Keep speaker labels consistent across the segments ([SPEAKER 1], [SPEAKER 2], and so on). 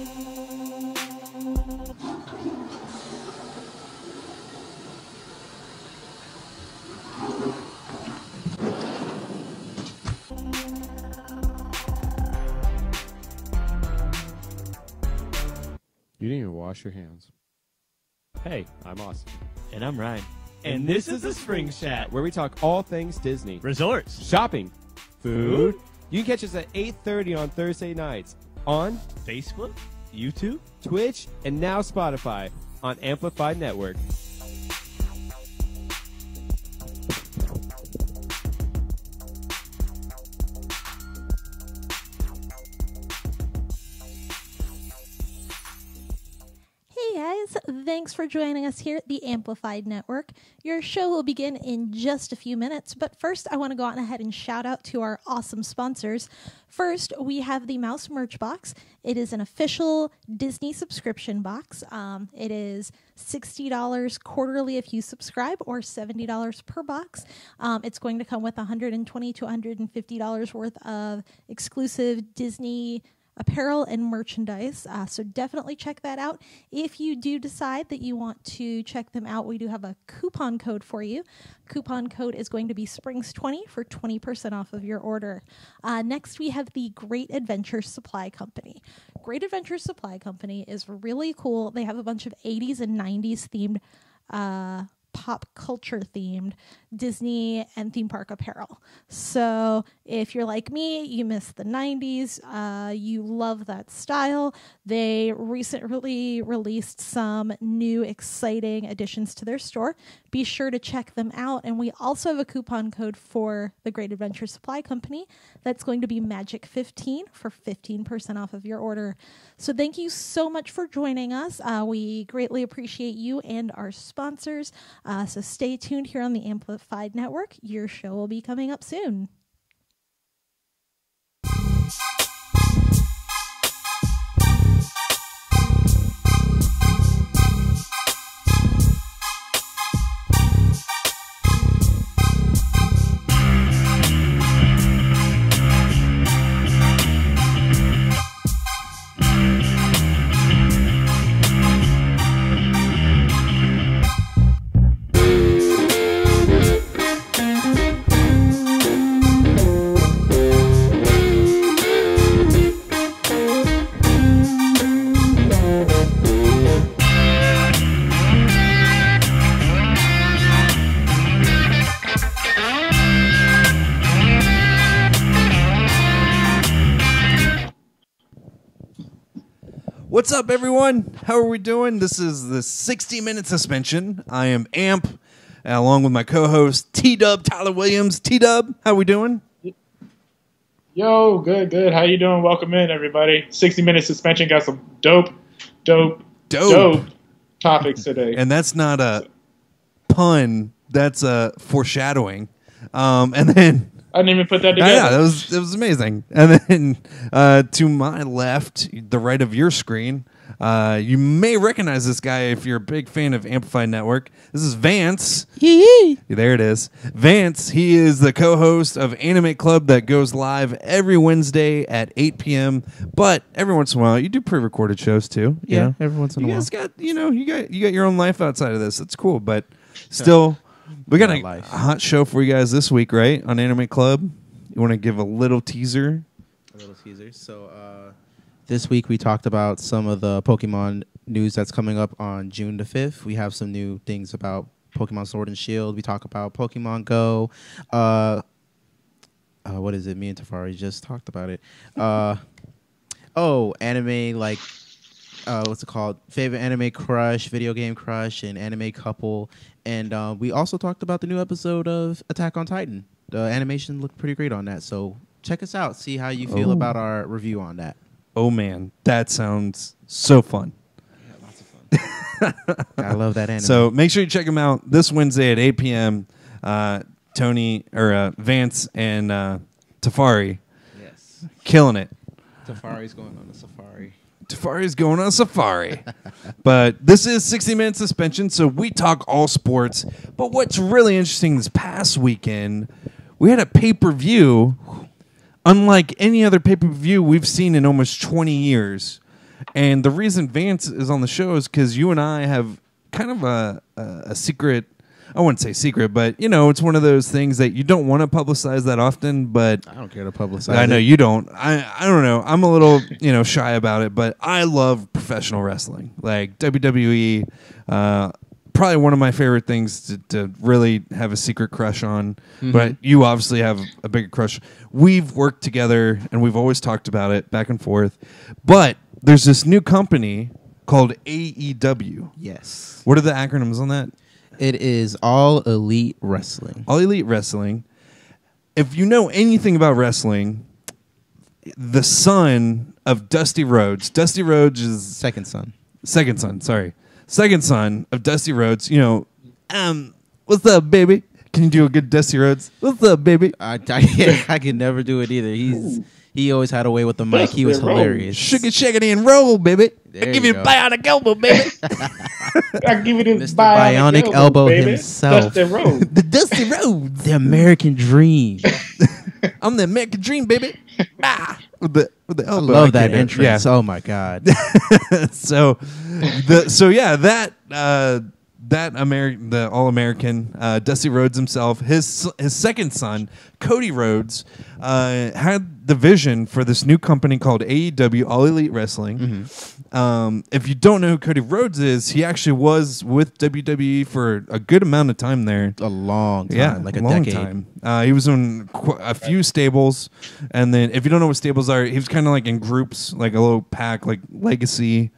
[SPEAKER 1] You didn't even wash your hands. Hey, I'm Austin.
[SPEAKER 2] And I'm Ryan. And this is the Spring Chat,
[SPEAKER 1] Where we talk all things Disney.
[SPEAKER 2] resorts,
[SPEAKER 1] Shopping. Food. You can catch us at 8:30 on Thursday nights on
[SPEAKER 2] Facebook, YouTube.
[SPEAKER 1] Twitch, and now Spotify on Amplified Network.
[SPEAKER 3] Hey guys, thanks for joining us here at the Amplified Network. Your show will begin in just a few minutes, but first I want to go on ahead and shout out to our awesome sponsors. First, we have the Mouse Merch Box. It is an official Disney subscription box. It is $60 quarterly if you subscribe, or $70 per box. It's going to come with $120 to $150 worth of exclusive Disney apparel and merchandise, so definitely check that out. If you do decide that you want to check them out, we do have a coupon code for you. Coupon code is going to be Springs20 for 20% off of your order. Next, we have the Great Adventure Supply Company. Great Adventure Supply Company is really cool. They have a bunch of 80s and 90s themed pop culture themed Disney and theme park apparel. So if you're like me, you miss the 90s, you love that style. They recently released some new exciting additions to their store. Be sure to check them out. And we also have a coupon code for the Great Adventure Supply Company that's going to be Magic15 for 15% off of your order. So thank you so much for joining us. We greatly appreciate you and our sponsors. So stay tuned here on the Amplified Network. Your show will be coming up soon.
[SPEAKER 4] What's up, everyone? How are we doing? This is the 60-minute suspension. I am Amp, along with my co-host T-Dub, Tyler Williams. T-Dub, how we doing?
[SPEAKER 5] Yo, good. How you doing? Welcome in, everybody. 60-minute suspension got some dope topics today.
[SPEAKER 4] And that's not a pun. That's a foreshadowing. And then
[SPEAKER 5] I didn't even put that together.
[SPEAKER 4] Yeah, it was amazing. And then to my left, the right of your screen, you may recognize this guy if you're a big fan of Amplified Network. This is Vance. There it is. Vance, he is the co-host of Anime Club that goes live every Wednesday at 8 p.m. But every once in a while, you do pre-recorded shows too.
[SPEAKER 2] Yeah, every once in a while.
[SPEAKER 4] You guys got, you got your own life outside of this. It's cool, but still... We got a hot show for you guys this week, right? On Anime Club. You want to give a little teaser?
[SPEAKER 2] So this week we talked about some of the Pokemon news that's coming up on June the 5th. We have some new things about Pokemon Sword and Shield. We talk about Pokemon Go. What is it? Me and Tafari just talked about it. Anime, like... what's it called? Favorite anime crush, video game crush, and anime couple. And we also talked about the new episode of Attack on Titan. The animation looked pretty great on that. So check us out. See how you feel about our review on that.
[SPEAKER 4] Oh, man. That sounds so fun.
[SPEAKER 2] Yeah, lots of fun. I love that anime.
[SPEAKER 4] So make sure you check them out this Wednesday at 8 p.m. Vance and Tafari.
[SPEAKER 2] Yes.
[SPEAKER 4] Killing it.
[SPEAKER 2] Tafari's going on a safari.
[SPEAKER 4] Tafari's going on a safari. But this is 60-minute suspension, so we talk all sports. But what's really interesting this past weekend, we had a pay-per-view unlike any other pay-per-view we've seen in almost 20 years. And the reason Vance is on the show is because you and I have kind of a secret. I wouldn't say secret, but it's one of those things that you don't want to publicize that often. But
[SPEAKER 2] I don't care to publicize.
[SPEAKER 4] I know
[SPEAKER 2] it.
[SPEAKER 4] you don't. I don't know. I'm a little shy about it, but I love professional wrestling, like WWE. Probably one of my favorite things to really have a secret crush on. But you obviously have a bigger crush. We've worked together and we've always talked about it back and forth. But there's this new company called AEW.
[SPEAKER 2] Yes.
[SPEAKER 4] What are the acronyms on that?
[SPEAKER 2] It is All Elite Wrestling.
[SPEAKER 4] All Elite Wrestling. If you know anything about wrestling, the son of Dusty Rhodes. Dusty Rhodes is
[SPEAKER 2] Second son.
[SPEAKER 4] Second son of Dusty Rhodes. What's up, baby? Can you do a good Dusty Rhodes? What's up, baby?
[SPEAKER 2] I can never do it either. He always had a way with the mic. He was hilarious.
[SPEAKER 4] Shake it and roll, baby.
[SPEAKER 2] There
[SPEAKER 4] I give
[SPEAKER 2] you
[SPEAKER 4] you a
[SPEAKER 2] go.
[SPEAKER 4] bionic elbow, baby.
[SPEAKER 5] I give it his
[SPEAKER 2] Mr. Bionic Elbow
[SPEAKER 5] baby.
[SPEAKER 2] himself.
[SPEAKER 5] Dusty Rhodes.
[SPEAKER 4] The Dusty Rhodes.
[SPEAKER 2] The American Dream.
[SPEAKER 4] I'm the American Dream, baby. With the
[SPEAKER 2] I
[SPEAKER 4] elbow.
[SPEAKER 2] love that
[SPEAKER 4] can't-
[SPEAKER 2] entrance.
[SPEAKER 4] Yeah.
[SPEAKER 2] Oh my god.
[SPEAKER 4] The All-American Dusty Rhodes himself, his second son, Cody Rhodes, had the vision for this new company called AEW, All Elite Wrestling. If you don't know who Cody Rhodes is, he actually was with WWE for a good amount of time there.
[SPEAKER 2] A long time, like a
[SPEAKER 4] long
[SPEAKER 2] decade.
[SPEAKER 4] time. He was in a few stables, and then if you don't know what stables are, he was kind of like in groups, like a little pack, like Legacy.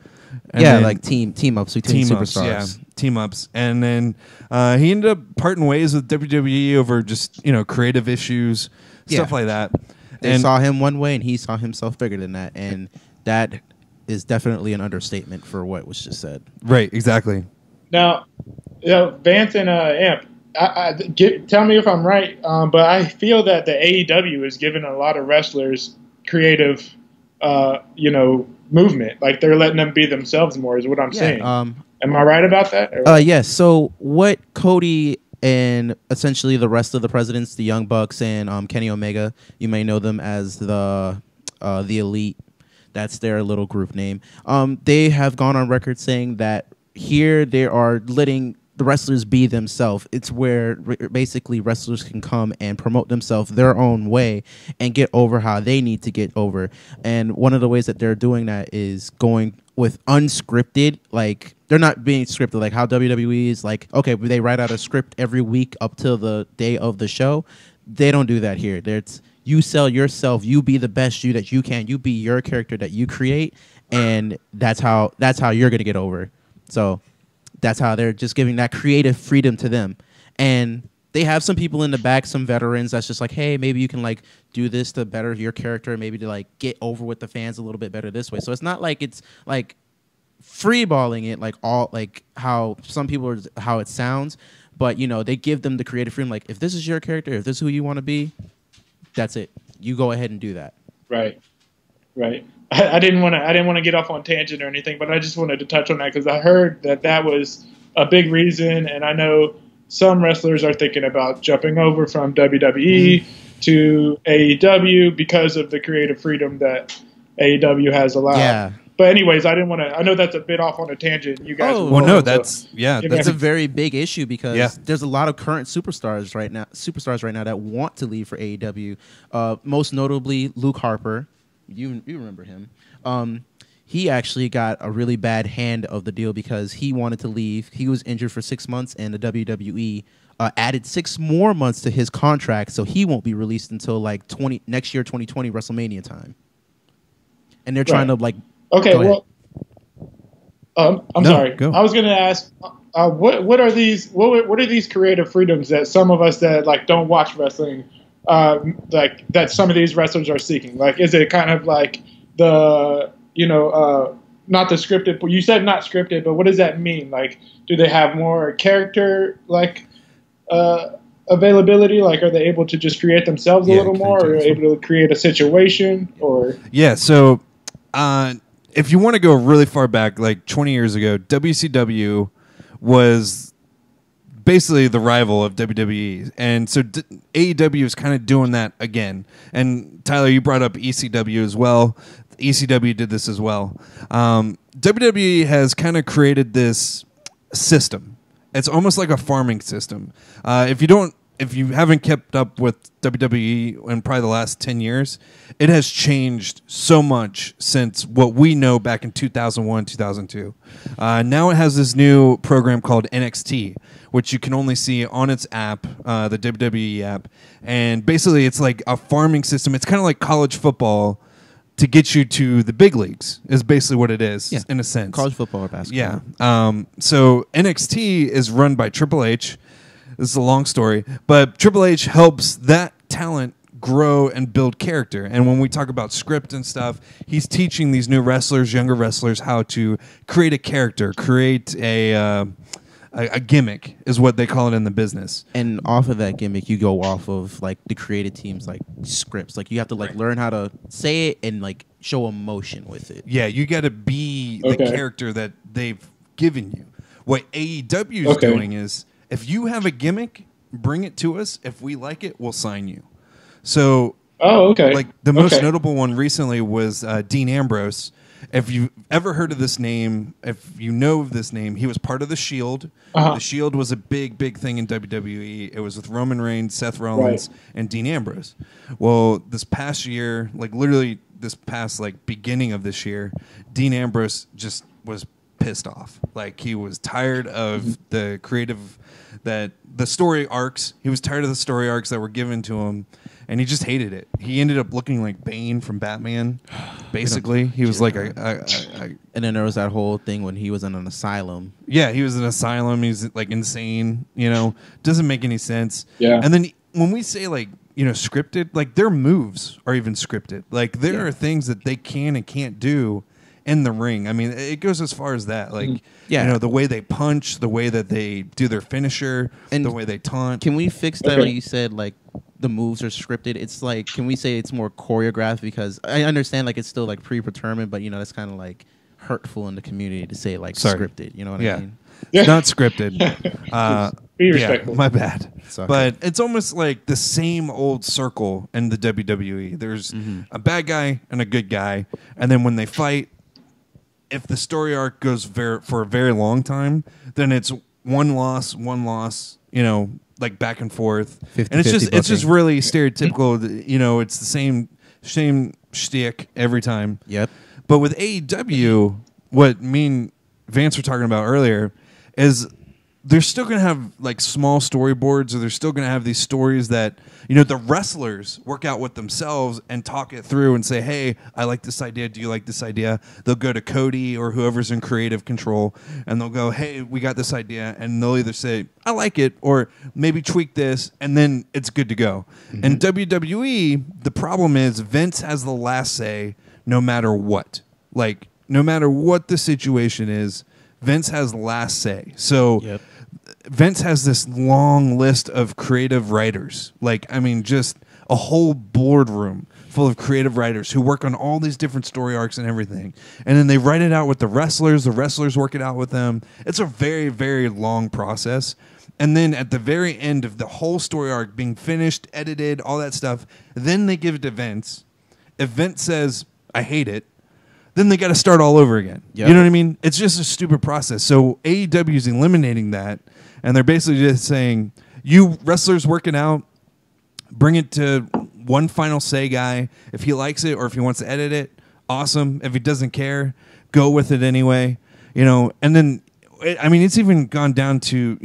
[SPEAKER 4] And
[SPEAKER 2] Yeah,
[SPEAKER 4] then
[SPEAKER 2] like team ups between superstars.
[SPEAKER 4] yeah, team ups, and then he ended up parting ways with WWE over just creative issues, stuff
[SPEAKER 2] Yeah.
[SPEAKER 4] like that.
[SPEAKER 2] They saw him one way, and he saw himself bigger than that, and that is definitely an understatement for what was just said.
[SPEAKER 4] Right, exactly.
[SPEAKER 5] Now, Vance and Amp, tell me if I'm right, but I feel that the AEW is giving a lot of wrestlers creative, movement. Like they're letting them be themselves more, is what I'm saying. Am I right about that?
[SPEAKER 2] Yes. So what Cody and essentially the rest of the presidents, the Young Bucks and Kenny Omega, you may know them as the Elite. That's their little group name. They have gone on record saying that here they are letting the wrestlers be themselves. It's where basically wrestlers can come and promote themselves their own way and get over how they need to get over. And one of the ways that they're doing that is going with unscripted, like they're not being scripted, like how WWE is like, okay, they write out a script every week up till the day of the show. They don't do that here. It's you sell yourself, you be the best you that you can, you be your character that you create, and that's how you're gonna get over. So that's how they're just giving that creative freedom to them. And they have some people in the back, some veterans that's just like, hey, maybe you can like do this to better your character, maybe to like get over with the fans a little bit better this way. So it's not like it's like freeballing it like all like how some people are, how it sounds, but they give them the creative freedom. Like if this is your character, if this is who you want to be, that's it. You go ahead and do that.
[SPEAKER 5] Right. I didn't want to get off on tangent or anything, but I just wanted to touch on that because I heard that was a big reason, and I know some wrestlers are thinking about jumping over from WWE to AEW because of the creative freedom that AEW has allowed.
[SPEAKER 2] Yeah.
[SPEAKER 5] But anyways, I didn't want to. I know that's a bit off on a tangent. You guys.
[SPEAKER 2] Oh,
[SPEAKER 4] Well, no,
[SPEAKER 5] so,
[SPEAKER 4] that's
[SPEAKER 2] It's a very big issue because
[SPEAKER 4] Yeah.
[SPEAKER 2] there's a lot of current superstars right now that want to leave for AEW. Most notably, Luke Harper. You remember him? He actually got a really bad hand of the deal because he wanted to leave. He was injured for 6 months, and the WWE added 6 more months to his contract, so he won't be released until like next year, 2020 WrestleMania time. And they're trying to like.
[SPEAKER 5] Okay,
[SPEAKER 2] Go
[SPEAKER 5] well, I'm
[SPEAKER 4] No,
[SPEAKER 5] sorry.
[SPEAKER 4] go.
[SPEAKER 5] I was going to ask, what are these creative freedoms that some of us that like don't watch wrestling, like that some of these wrestlers are seeking? Like, is it kind of like the not the scripted? You said not scripted, but what does that mean? Like, do they have more character like availability? Like, are they able to just create themselves a little more, or are they able to create a situation, or
[SPEAKER 4] Yeah, so if you want to go really far back, like 20 years ago, WCW was basically the rival of WWE. And so AEW is kind of doing that again. And Tyler, you brought up ECW as well. ECW did this as well. WWE has kind of created this system. It's almost like a farming system. If you haven't kept up with WWE in probably the last 10 years, it has changed so much since what we know back in 2001, 2002. Now it has this new program called NXT, which you can only see on its app, the WWE app. And basically it's like a farming system. It's kind of like college football to get you to the big leagues is basically what it is, in a sense.
[SPEAKER 2] College football or basketball.
[SPEAKER 4] Yeah. So NXT is run by Triple H. This is a long story, but Triple H helps that talent grow and build character. And when we talk about script and stuff, he's teaching these new wrestlers, younger wrestlers, how to create a character, create a gimmick is what they call it in the business.
[SPEAKER 2] And off of that gimmick, you go off of like the created teams, like scripts. Like you have to like learn how to say it and like show emotion with it.
[SPEAKER 4] Yeah, you got to be the character that they've given you. What AEW is doing is, if you have a gimmick, bring it to us. If we like it, we'll sign you. So, like the most notable one recently was Dean Ambrose. If you've ever heard of this name, if you know of this name, he was part of the Shield. The Shield was a big, big thing in WWE. It was with Roman Reigns, Seth Rollins, and Dean Ambrose. Well, this past year, like literally this past like beginning of this year, Dean Ambrose just was pissed off. Like he was tired of the the story arcs. He was tired of the story arcs that were given to him, and he just hated it. He ended up looking like Bane from Batman. Basically, he was like
[SPEAKER 2] and then there was that whole thing when he was in an asylum.
[SPEAKER 4] Yeah, he was in an asylum. He's like insane. Doesn't make any sense.
[SPEAKER 5] Yeah.
[SPEAKER 4] And then when we say like scripted, like their moves are even scripted. Like there are things that they can and can't do in the ring. I mean, it goes as far as that. Like, the way they punch, the way that they do their finisher, and the way they taunt.
[SPEAKER 2] Can we fix that? Like you said, like the moves are scripted. It's like, can we say it's more choreographed? Because I understand like it's still like predetermined, but that's kind of like hurtful in the community to say like scripted. You know what I mean?
[SPEAKER 4] It's not scripted.
[SPEAKER 5] Be respectful.
[SPEAKER 4] My bad.
[SPEAKER 2] Sorry.
[SPEAKER 4] But it's almost like the same old circle in the WWE. There's a bad guy and a good guy, and then when they fight, if the story arc goes for a very long time, then it's one loss, like back and forth,
[SPEAKER 2] 50,
[SPEAKER 4] and it's just really stereotypical. It's the same shtick every time.
[SPEAKER 2] Yep.
[SPEAKER 4] But with AEW, what me and Vance were talking about earlier is they're still going to have like small storyboards, or they're still going to have these stories that the wrestlers work out with themselves and talk it through and say, hey, I like this idea, do you like this idea? They'll go to Cody or whoever's in creative control, and they'll go, hey, we got this idea, and they'll either say, I like it, or maybe tweak this, and then it's good to go. And WWE, the problem is Vince has the last say no matter what. Like, no matter what the situation is, Vince has the last say. So Vince has this long list of creative writers. Like, I mean, just a whole boardroom full of creative writers who work on all these different story arcs and everything. And then they write it out with the wrestlers work it out with them. It's a very, very long process. And then at the very end of the whole story arc being finished, edited, all that stuff, then they give it to Vince. If Vince says, I hate it, then they got to start all over again. Yep. You know what I mean? It's just a stupid process. So AEW is eliminating that, and they're basically just saying, you wrestlers working out, bring it to one final say guy. If he likes it or if he wants to edit it, awesome. If he doesn't care, go with it anyway. And then, it's even gone down to,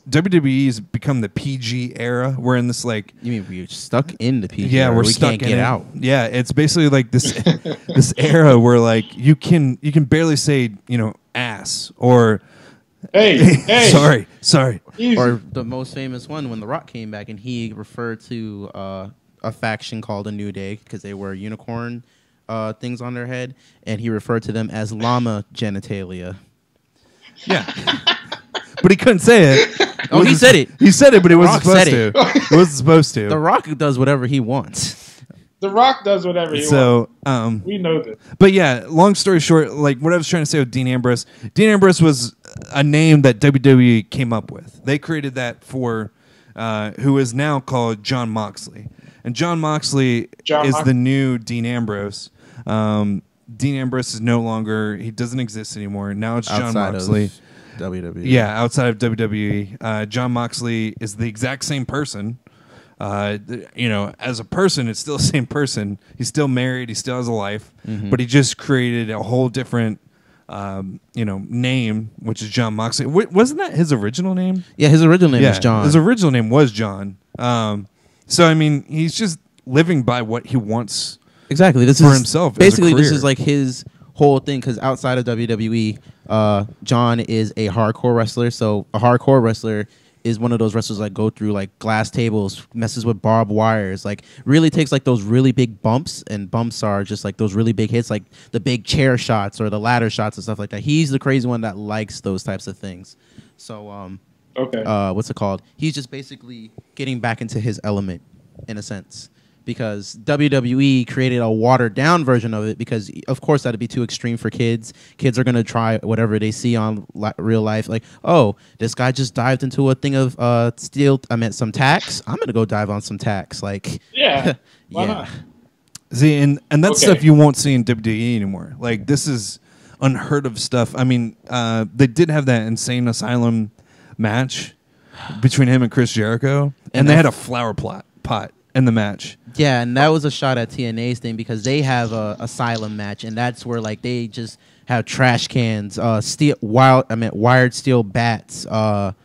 [SPEAKER 4] WWE's become the PG era. We're in this like...
[SPEAKER 2] You mean we're stuck in the PG
[SPEAKER 4] era?
[SPEAKER 2] Yeah,
[SPEAKER 4] we're
[SPEAKER 2] stuck
[SPEAKER 4] can't
[SPEAKER 2] in
[SPEAKER 4] get
[SPEAKER 2] it.
[SPEAKER 4] out. Yeah, it's basically like this this era where like you can barely say ass or
[SPEAKER 5] hey
[SPEAKER 4] sorry.
[SPEAKER 5] Easy.
[SPEAKER 2] Or the most famous one when The Rock came back and he referred to a faction called a New Day because they wear unicorn things on their head, and he referred to them as llama genitalia.
[SPEAKER 4] Yeah. But he couldn't say it.
[SPEAKER 2] Oh, he said it.
[SPEAKER 4] He said it, but he wasn't
[SPEAKER 2] Rock
[SPEAKER 4] supposed
[SPEAKER 2] said
[SPEAKER 4] to. He wasn't supposed to.
[SPEAKER 2] The Rock does whatever he wants.
[SPEAKER 5] The Rock does whatever he wants. We know this.
[SPEAKER 4] But yeah, long story short, like what I was trying to say with Dean Ambrose was a name that WWE came up with. They created that for who is now called John Moxley. And John Moxley is the new Dean Ambrose. Dean Ambrose is no longer, he doesn't exist anymore. Now it's John Moxley.
[SPEAKER 2] WWE.
[SPEAKER 4] Yeah, outside of WWE. John Moxley is the exact same person. As a person, it's still the same person. He's still married. He still has a life, but he just created a whole different, name, which is John Moxley. Wasn't that his original name?
[SPEAKER 2] Yeah, his original name is John.
[SPEAKER 4] His original name was John. So I mean, he's just living by what he wants.
[SPEAKER 2] Exactly. This
[SPEAKER 4] for
[SPEAKER 2] is
[SPEAKER 4] himself.
[SPEAKER 2] Basically, this is like his whole thing. Because outside of WWE, John is a hardcore wrestler. So a hardcore wrestler is one of those wrestlers that go through like glass tables, messes with barbed wires, like really takes like those really big bumps, and bumps are just like those really big hits, like the big chair shots or the ladder shots and stuff like that. He's the crazy one that likes those types of things. So, what's it called? He's just basically getting back into his element in a sense. Because WWE created a watered-down version of it because, of course, that'd be too extreme for kids. Kids are going to try whatever they see on real life. Like, oh, this guy just dived into a thing of some tacks. I'm going to go dive on some tacks. Like,
[SPEAKER 5] yeah. Why not?
[SPEAKER 4] See, and that's stuff you won't see in WWE anymore. Like, this is unheard of stuff. I mean, they did have that Insane Asylum match between him and Chris Jericho, and they had a flower pot in the match.
[SPEAKER 2] Yeah, and that was a shot at TNA's thing because they have a Asylum match, and that's where like they just have trash cans, wired steel bats, wired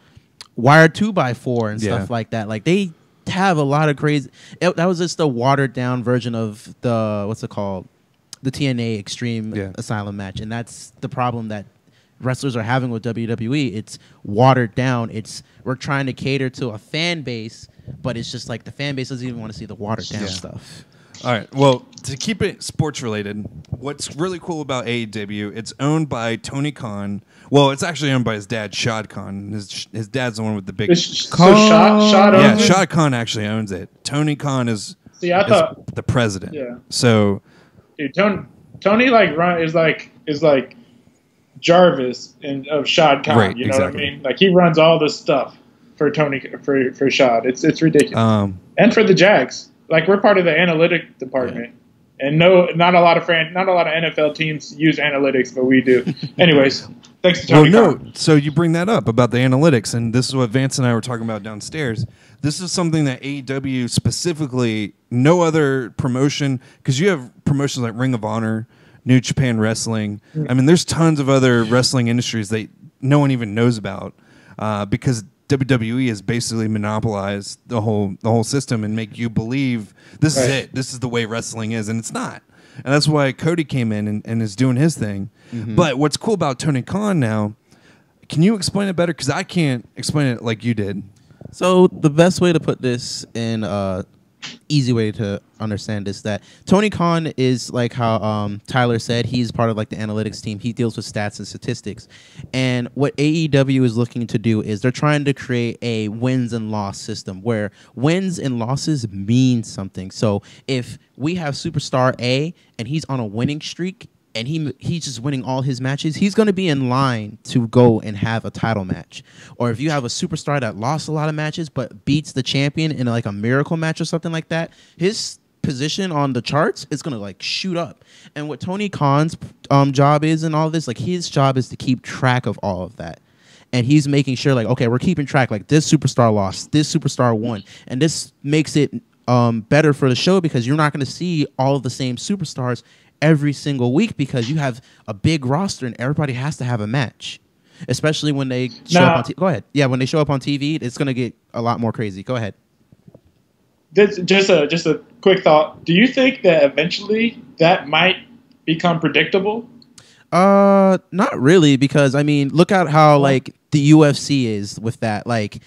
[SPEAKER 2] 2x4 and stuff like that. Like they have a lot of crazy. That was just the watered down version of the the TNA Extreme Asylum match, and that's the problem that wrestlers are having with WWE. It's watered down. We're trying to cater to a fan base, but it's just like the fan base doesn't even want to see the watered down stuff.
[SPEAKER 4] All right. Well, to keep it sports related, what's really cool about AEW, it's owned by Tony Khan. Well, it's actually owned by his dad, Shad Khan. His dad's the one with the big.
[SPEAKER 5] Shad owns it?
[SPEAKER 4] Shad Khan actually owns it. Tony Khan is the president.
[SPEAKER 5] Yeah.
[SPEAKER 4] So,
[SPEAKER 5] dude, Tony is like Jarvis of Shad Khan.
[SPEAKER 4] Right,
[SPEAKER 5] you know what I mean? Like he runs all this stuff for Shad. It's ridiculous. And for the Jags. Like we're part of the analytic department. And not a lot of NFL teams use analytics, but we do. Anyways, thanks to Tony Khan.
[SPEAKER 4] So you bring that up about the analytics, and this is what Vance and I were talking about downstairs. This is something that AEW specifically, no other promotion, because you have promotions like Ring of Honor, New Japan Wrestling. I mean, there's tons of other wrestling industries that no one even knows about because WWE has basically monopolized the whole system and make you believe this is it. This is the way wrestling is, and it's not. And that's why Cody came in and is doing his thing. But what's cool about Tony Khan now, can you explain it better? Because I can't explain it like you did.
[SPEAKER 2] So the best way to put this in easy way to understand is that Tony Khan is like how Tyler said, he's part of like the analytics team. He deals with stats and statistics. And what AEW is looking to do is they're trying to create a wins and loss system where wins and losses mean something. So if we have superstar A and he's on a winning streak and he's just winning all his matches, he's going to be in line to go and have a title match. Or if you have a superstar that lost a lot of matches but beats the champion in like a miracle match or something like that, his position on the charts is going to like shoot up. And what Tony Khan's job is in all this, like his job is to keep track of all of that. And he's making sure like, okay, we're keeping track. Like this superstar lost, this superstar won. And this makes it better for the show because you're not going to see all of the same superstars every single week because you have a big roster and everybody has to have a match, especially when they show up on TV. Go ahead. Yeah, when they show up on TV, it's going to get a lot more crazy. Go ahead.
[SPEAKER 5] Just a quick thought. Do you think that eventually that might become predictable?
[SPEAKER 2] Not really, because I mean, look at how like the UFC is with that. Like,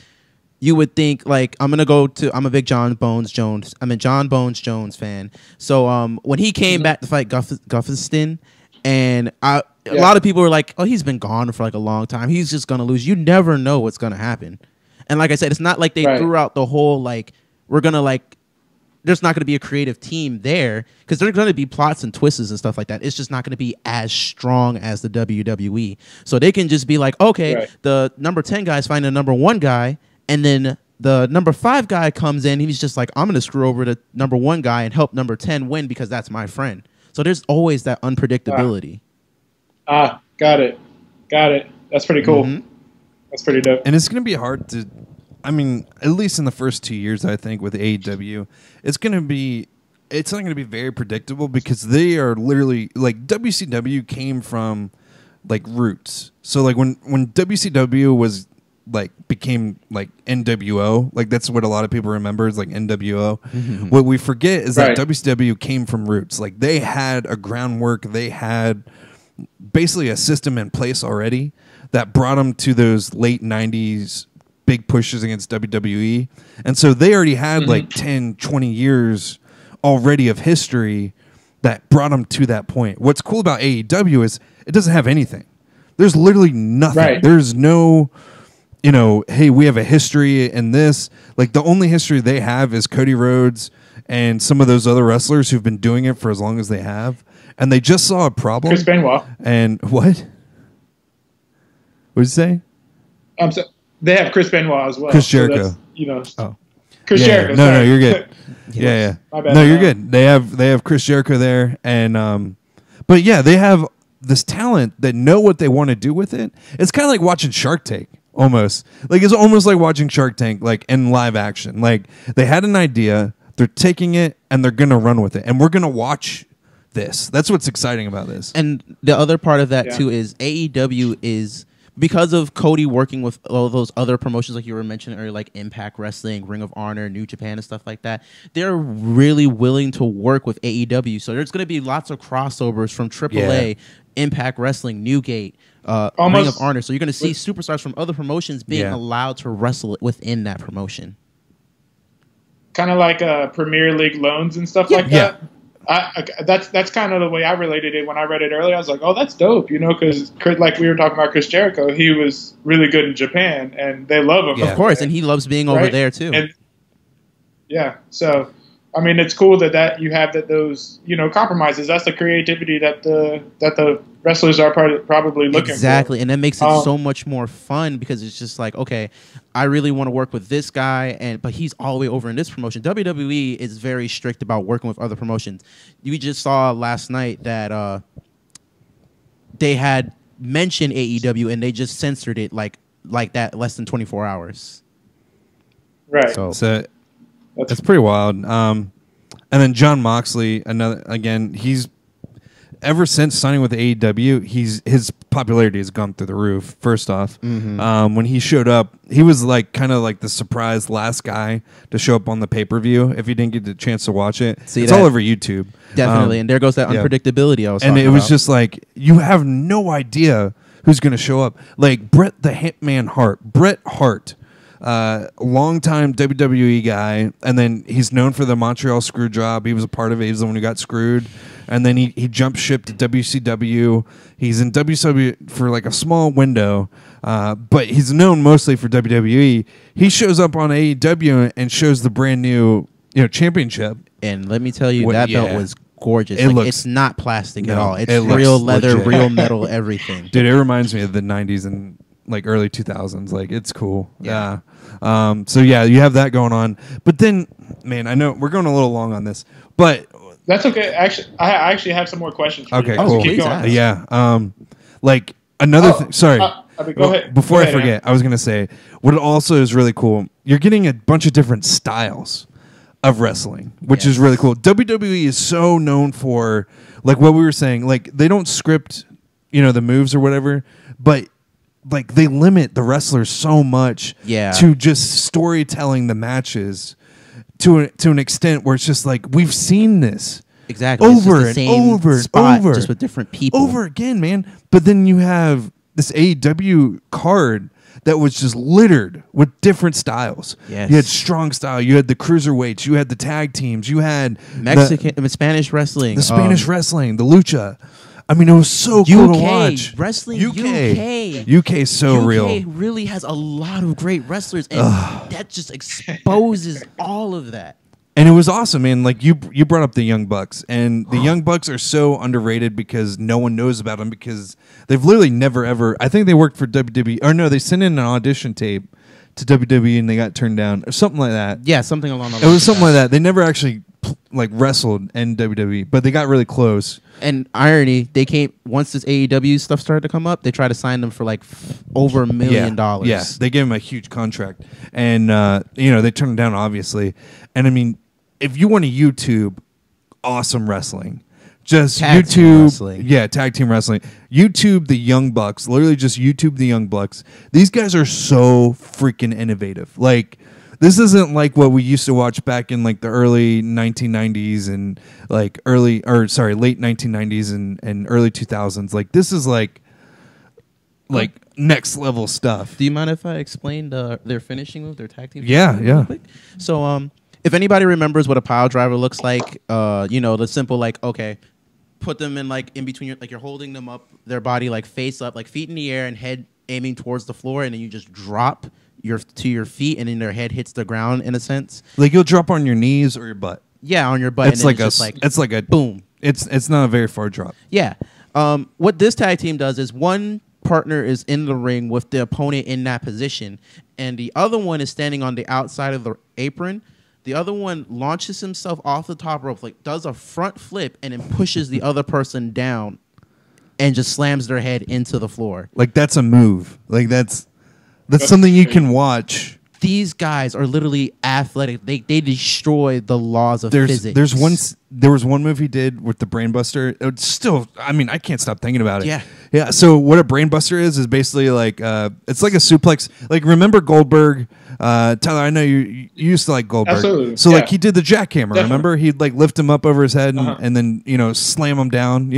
[SPEAKER 2] you would think like I'm a big John Bones Jones. I'm a John Bones Jones fan. So when he came back to fight Gustafsson, and a lot of people were like, "Oh, he's been gone for like a long time. He's just gonna lose." You never know what's gonna happen. And like I said, it's not like they threw out the whole like we're gonna like there's not going to be a creative team there because there's going to be plots and twists and stuff like that. It's just not going to be as strong as the WWE. So they can just be like, okay, the number 10 guy is finding the number 1 guy, and then the number 5 guy comes in. He's just like, I'm going to screw over the number 1 guy and help number 10 win because that's my friend. So there's always that unpredictability.
[SPEAKER 5] Got it. That's pretty cool. Mm-hmm. That's pretty dope.
[SPEAKER 4] And it's going to be hard to, I mean, at least in the first 2 years, I think, with AEW, it's not going to be very predictable because they are literally, like, WCW came from, like, roots. So, like, when WCW was, like, became, like, NWO, like, that's what a lot of people remember is, like, NWO. Mm-hmm. What we forget is that WCW came from roots. Like, they had a groundwork. They had basically a system in place already that brought them to those late 90s big pushes against WWE. And so they already had like 10, 20 years already of history that brought them to that point. What's cool about AEW is it doesn't have anything. There's literally nothing. Right. There's no, hey, we have a history in this. Like the only history they have is Cody Rhodes and some of those other wrestlers who've been doing it for as long as they have. And they just saw a problem.
[SPEAKER 5] Chris Benoit.
[SPEAKER 4] And what? What did you say?
[SPEAKER 5] They have Chris Benoit as well.
[SPEAKER 4] Chris Jericho.
[SPEAKER 5] So Chris Jericho.
[SPEAKER 4] No, you're good. Yeah.
[SPEAKER 5] My bad.
[SPEAKER 4] No, you're good. They have Chris Jericho there, and but yeah, they have this talent that know what they want to do with it. It's kind of like watching Shark Tank, almost. Like it's almost like watching Shark Tank, like in live action. Like they had an idea, they're taking it, and they're gonna run with it, and we're gonna watch this. That's what's exciting about this.
[SPEAKER 2] And the other part of that too is AEW is. Because of Cody working with all those other promotions like you were mentioning earlier, like Impact Wrestling, Ring of Honor, New Japan, and stuff like that, they're really willing to work with AEW. So there's going to be lots of crossovers from AAA, Impact Wrestling, Newgate, Ring of Honor. So you're going to see superstars from other promotions being allowed to wrestle within that promotion.
[SPEAKER 5] Kind of like Premier League loans and stuff like that. That's kind of the way I related it when I read it earlier. I was like, oh, that's dope, because like we were talking about Chris Jericho, he was really good in Japan, and they love him.
[SPEAKER 2] Of course, and he loves being over there too.
[SPEAKER 5] And, so I mean, it's cool that you have those compromises. That's the creativity that the wrestlers are probably looking for.
[SPEAKER 2] Exactly, and that makes it so much more fun because it's just like, okay, I really want to work with this guy, but he's all the way over in this promotion. WWE is very strict about working with other promotions. You just saw last night that they had mentioned AEW and they just censored it like that less than 24 hours.
[SPEAKER 5] Right.
[SPEAKER 4] So that's pretty wild. And then John Moxley, he's ever since signing with AEW, his popularity has gone through the roof. First off, when he showed up, he was like kind of like the surprise last guy to show up on the pay-per-view. If you didn't get the chance to watch it, it's all over YouTube.
[SPEAKER 2] Definitely, and there goes that unpredictability I was
[SPEAKER 4] talking about. And it was just like you have no idea who's going to show up. Like Bret the Hitman Hart, Bret Hart. Longtime WWE guy, and then he's known for the Montreal screw job. He was a part of it. He was the one who got screwed, and then he jumped ship to WCW. He's in WCW for like a small window, but he's known mostly for WWE. He shows up on AEW and shows the brand new championship.
[SPEAKER 2] And let me tell you, that belt was gorgeous. It's not plastic at all. It's real leather,
[SPEAKER 4] legit.
[SPEAKER 2] Real metal, everything.
[SPEAKER 4] Dude, it reminds me of the 90s and like early 2000s. Like it's cool. Yeah. So you have that going on. But then, man, I know we're going a little long on this, but
[SPEAKER 5] that's okay. Actually, I actually have some more questions for
[SPEAKER 4] okay,
[SPEAKER 5] you.
[SPEAKER 4] Cool.
[SPEAKER 5] Keep going.
[SPEAKER 4] Yeah. Like another thing. Sorry.
[SPEAKER 5] Go ahead.
[SPEAKER 4] Before I forget, I was going to say what also is really cool. You're getting a bunch of different styles of wrestling, which is really cool. WWE is so known for, like what we were saying, like they don't script, the moves or whatever, but like they limit the wrestlers so much to just storytelling the matches to an extent where it's just like we've seen this over and over
[SPEAKER 2] just with different people
[SPEAKER 4] over again, man. But then you have this AEW card that was just littered with different styles.
[SPEAKER 2] Yes.
[SPEAKER 4] You had strong style, you had the cruiserweights, you had the tag teams, you had
[SPEAKER 2] Spanish wrestling,
[SPEAKER 4] the lucha. I mean, it was so cool to watch.
[SPEAKER 2] Wrestling,
[SPEAKER 4] UK is so real.
[SPEAKER 2] UK really has a lot of great wrestlers, and that just exposes all of that.
[SPEAKER 4] And it was awesome, man. Like you brought up the Young Bucks, and the Young Bucks are so underrated because no one knows about them because they've literally never ever. I think they worked for WWE, or no, they sent in an audition tape to WWE and they got turned down or something like that.
[SPEAKER 2] Yeah, something along the lines.
[SPEAKER 4] It was something like that. They never actually like wrestled in WWE, but they got really close.
[SPEAKER 2] And irony, they came once this AEW stuff started to come up. They tried to sign them for like over $1 million.
[SPEAKER 4] Yeah, they gave him a huge contract, and they turned it down obviously. And I mean, if you want to YouTube awesome wrestling, just
[SPEAKER 2] Tag team
[SPEAKER 4] YouTube,
[SPEAKER 2] wrestling.
[SPEAKER 4] tag team wrestling. YouTube the Young Bucks. Literally, just YouTube the Young Bucks. These guys are so freaking innovative. Like, this isn't like what we used to watch back in like the early 1990s and like late 1990s and early 2000s. Like, this is like next level stuff.
[SPEAKER 2] Do you mind if I explain their finishing move, their tag team?
[SPEAKER 4] Yeah,
[SPEAKER 2] finishing
[SPEAKER 4] yeah.
[SPEAKER 2] move real quick? So, if anybody remembers what a pile driver looks like, the simple like, okay, put them in like in between you're holding them up, their body like face up, like feet in the air and head aiming towards the floor, and then you just drop to your feet, and then their head hits the ground in a sense.
[SPEAKER 4] Like, you'll drop on your knees or your butt.
[SPEAKER 2] Yeah, on your butt.
[SPEAKER 4] It's
[SPEAKER 2] and then
[SPEAKER 4] it's like a
[SPEAKER 2] boom.
[SPEAKER 4] It's not a very far drop.
[SPEAKER 2] Yeah. What this tag team does is one partner is in the ring with the opponent in that position, and the other one is standing on the outside of the apron. The other one launches himself off the top rope, like does a front flip, and then pushes the other person down and just slams their head into the floor.
[SPEAKER 4] Like, that's a move. Like, that's something you can watch.
[SPEAKER 2] These guys are literally athletic. They destroy the laws of physics.
[SPEAKER 4] There was one move he did with the Brainbuster. It's still, I mean, I can't stop thinking about it.
[SPEAKER 2] Yeah.
[SPEAKER 4] So what a Brainbuster is basically like it's like a suplex. Like, remember Goldberg? Tyler, I know you used to like Goldberg.
[SPEAKER 5] Absolutely.
[SPEAKER 4] So
[SPEAKER 5] Yeah.
[SPEAKER 4] like he did the jackhammer.
[SPEAKER 5] Definitely.
[SPEAKER 4] Remember, he'd like lift him up over his head and then slam him down.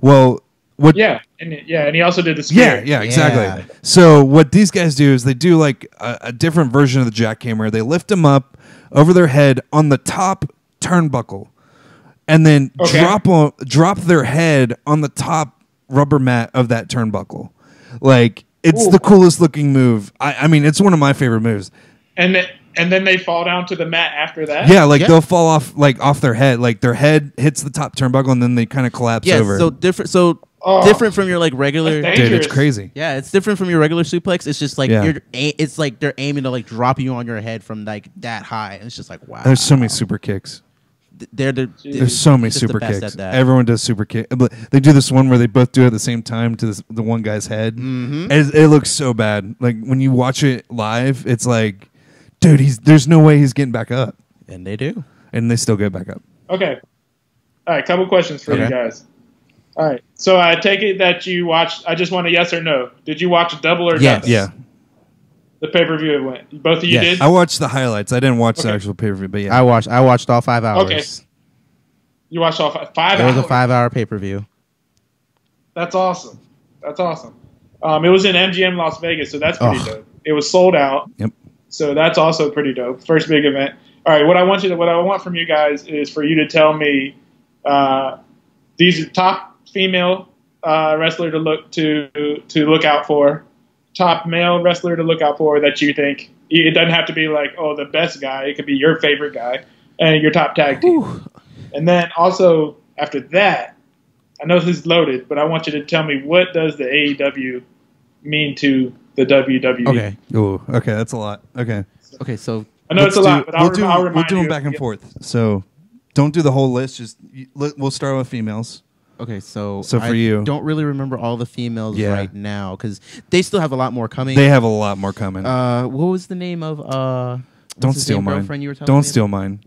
[SPEAKER 4] Well.
[SPEAKER 5] And he also did the spear.
[SPEAKER 4] Yeah, exactly.
[SPEAKER 2] Yeah.
[SPEAKER 4] So what these guys do is they do like a different version of the jackhammer. They lift them up over their head on the top turnbuckle, and then drop their head on the top rubber mat of that turnbuckle. Like, it's the coolest looking move. I mean, it's one of my favorite moves.
[SPEAKER 5] And then they fall down to the mat after that.
[SPEAKER 4] Yeah, they'll fall off their head. Like, their head hits the top turnbuckle, and then they kind of collapse over.
[SPEAKER 2] So different. So different from your like regular.
[SPEAKER 5] That's
[SPEAKER 4] Dude,
[SPEAKER 5] dangerous.
[SPEAKER 4] it's crazy.
[SPEAKER 2] Yeah, it's different from your regular suplex. It's just like
[SPEAKER 4] Yeah.
[SPEAKER 2] it's like they're aiming to like drop you on your head from like that high. And it's just like, wow.
[SPEAKER 4] There's so many super kicks. There's so many
[SPEAKER 2] just the
[SPEAKER 4] super
[SPEAKER 2] best
[SPEAKER 4] kicks.
[SPEAKER 2] at that.
[SPEAKER 4] Everyone does super kick. They do this one where they both do it at the same time to the one guy's head.
[SPEAKER 2] Mm-hmm.
[SPEAKER 4] It looks so bad. Like, when you watch it live, it's like, dude, there's no way he's getting back up.
[SPEAKER 2] And they do.
[SPEAKER 4] And they still get back up.
[SPEAKER 5] Okay. All right, couple questions for you guys. All right. So I take it that you watched. I just want a yes or no. Did you watch Double or
[SPEAKER 2] Yes.
[SPEAKER 5] Nothing?
[SPEAKER 4] Yeah.
[SPEAKER 5] The pay-per-view it went. Both of you
[SPEAKER 2] Yes.
[SPEAKER 5] did?
[SPEAKER 4] I watched the highlights. I didn't watch the
[SPEAKER 5] Okay.
[SPEAKER 4] actual pay-per-view, but yeah.
[SPEAKER 2] I watched all 5 hours.
[SPEAKER 5] Okay. You watched all 5
[SPEAKER 2] It
[SPEAKER 5] hours?
[SPEAKER 2] was a 5-hour pay-per-view.
[SPEAKER 5] That's awesome. It was in MGM Las Vegas, so that's pretty dope. It was sold out.
[SPEAKER 4] Yep.
[SPEAKER 5] So that's also pretty dope. First big event. All right, what I want from you guys is for you to tell me these are top female wrestler to look out for, top male wrestler to look out for that you think. It doesn't have to be like, oh, the best guy. It could be your favorite guy and your top tag team.
[SPEAKER 2] Whew.
[SPEAKER 5] And then also after that, I know this is loaded, but I want you to tell me, what does the AEW mean to the WWE?
[SPEAKER 2] Okay.
[SPEAKER 4] Ooh, okay, that's a lot. Okay.
[SPEAKER 2] Okay, so
[SPEAKER 5] I know it's a lot, but I'll remind
[SPEAKER 4] we'll do
[SPEAKER 5] you.
[SPEAKER 4] them back and forth. So don't do the whole list. We'll start with females.
[SPEAKER 2] okay, so
[SPEAKER 4] So for
[SPEAKER 2] I
[SPEAKER 4] you.
[SPEAKER 2] don't really remember all the females
[SPEAKER 4] Yeah.
[SPEAKER 2] right now cuz they still have a lot more coming.
[SPEAKER 4] They have a lot more coming.
[SPEAKER 2] What was the name of
[SPEAKER 4] Don't steal mine.
[SPEAKER 2] girlfriend you were telling
[SPEAKER 4] Don't
[SPEAKER 2] me
[SPEAKER 4] steal mine.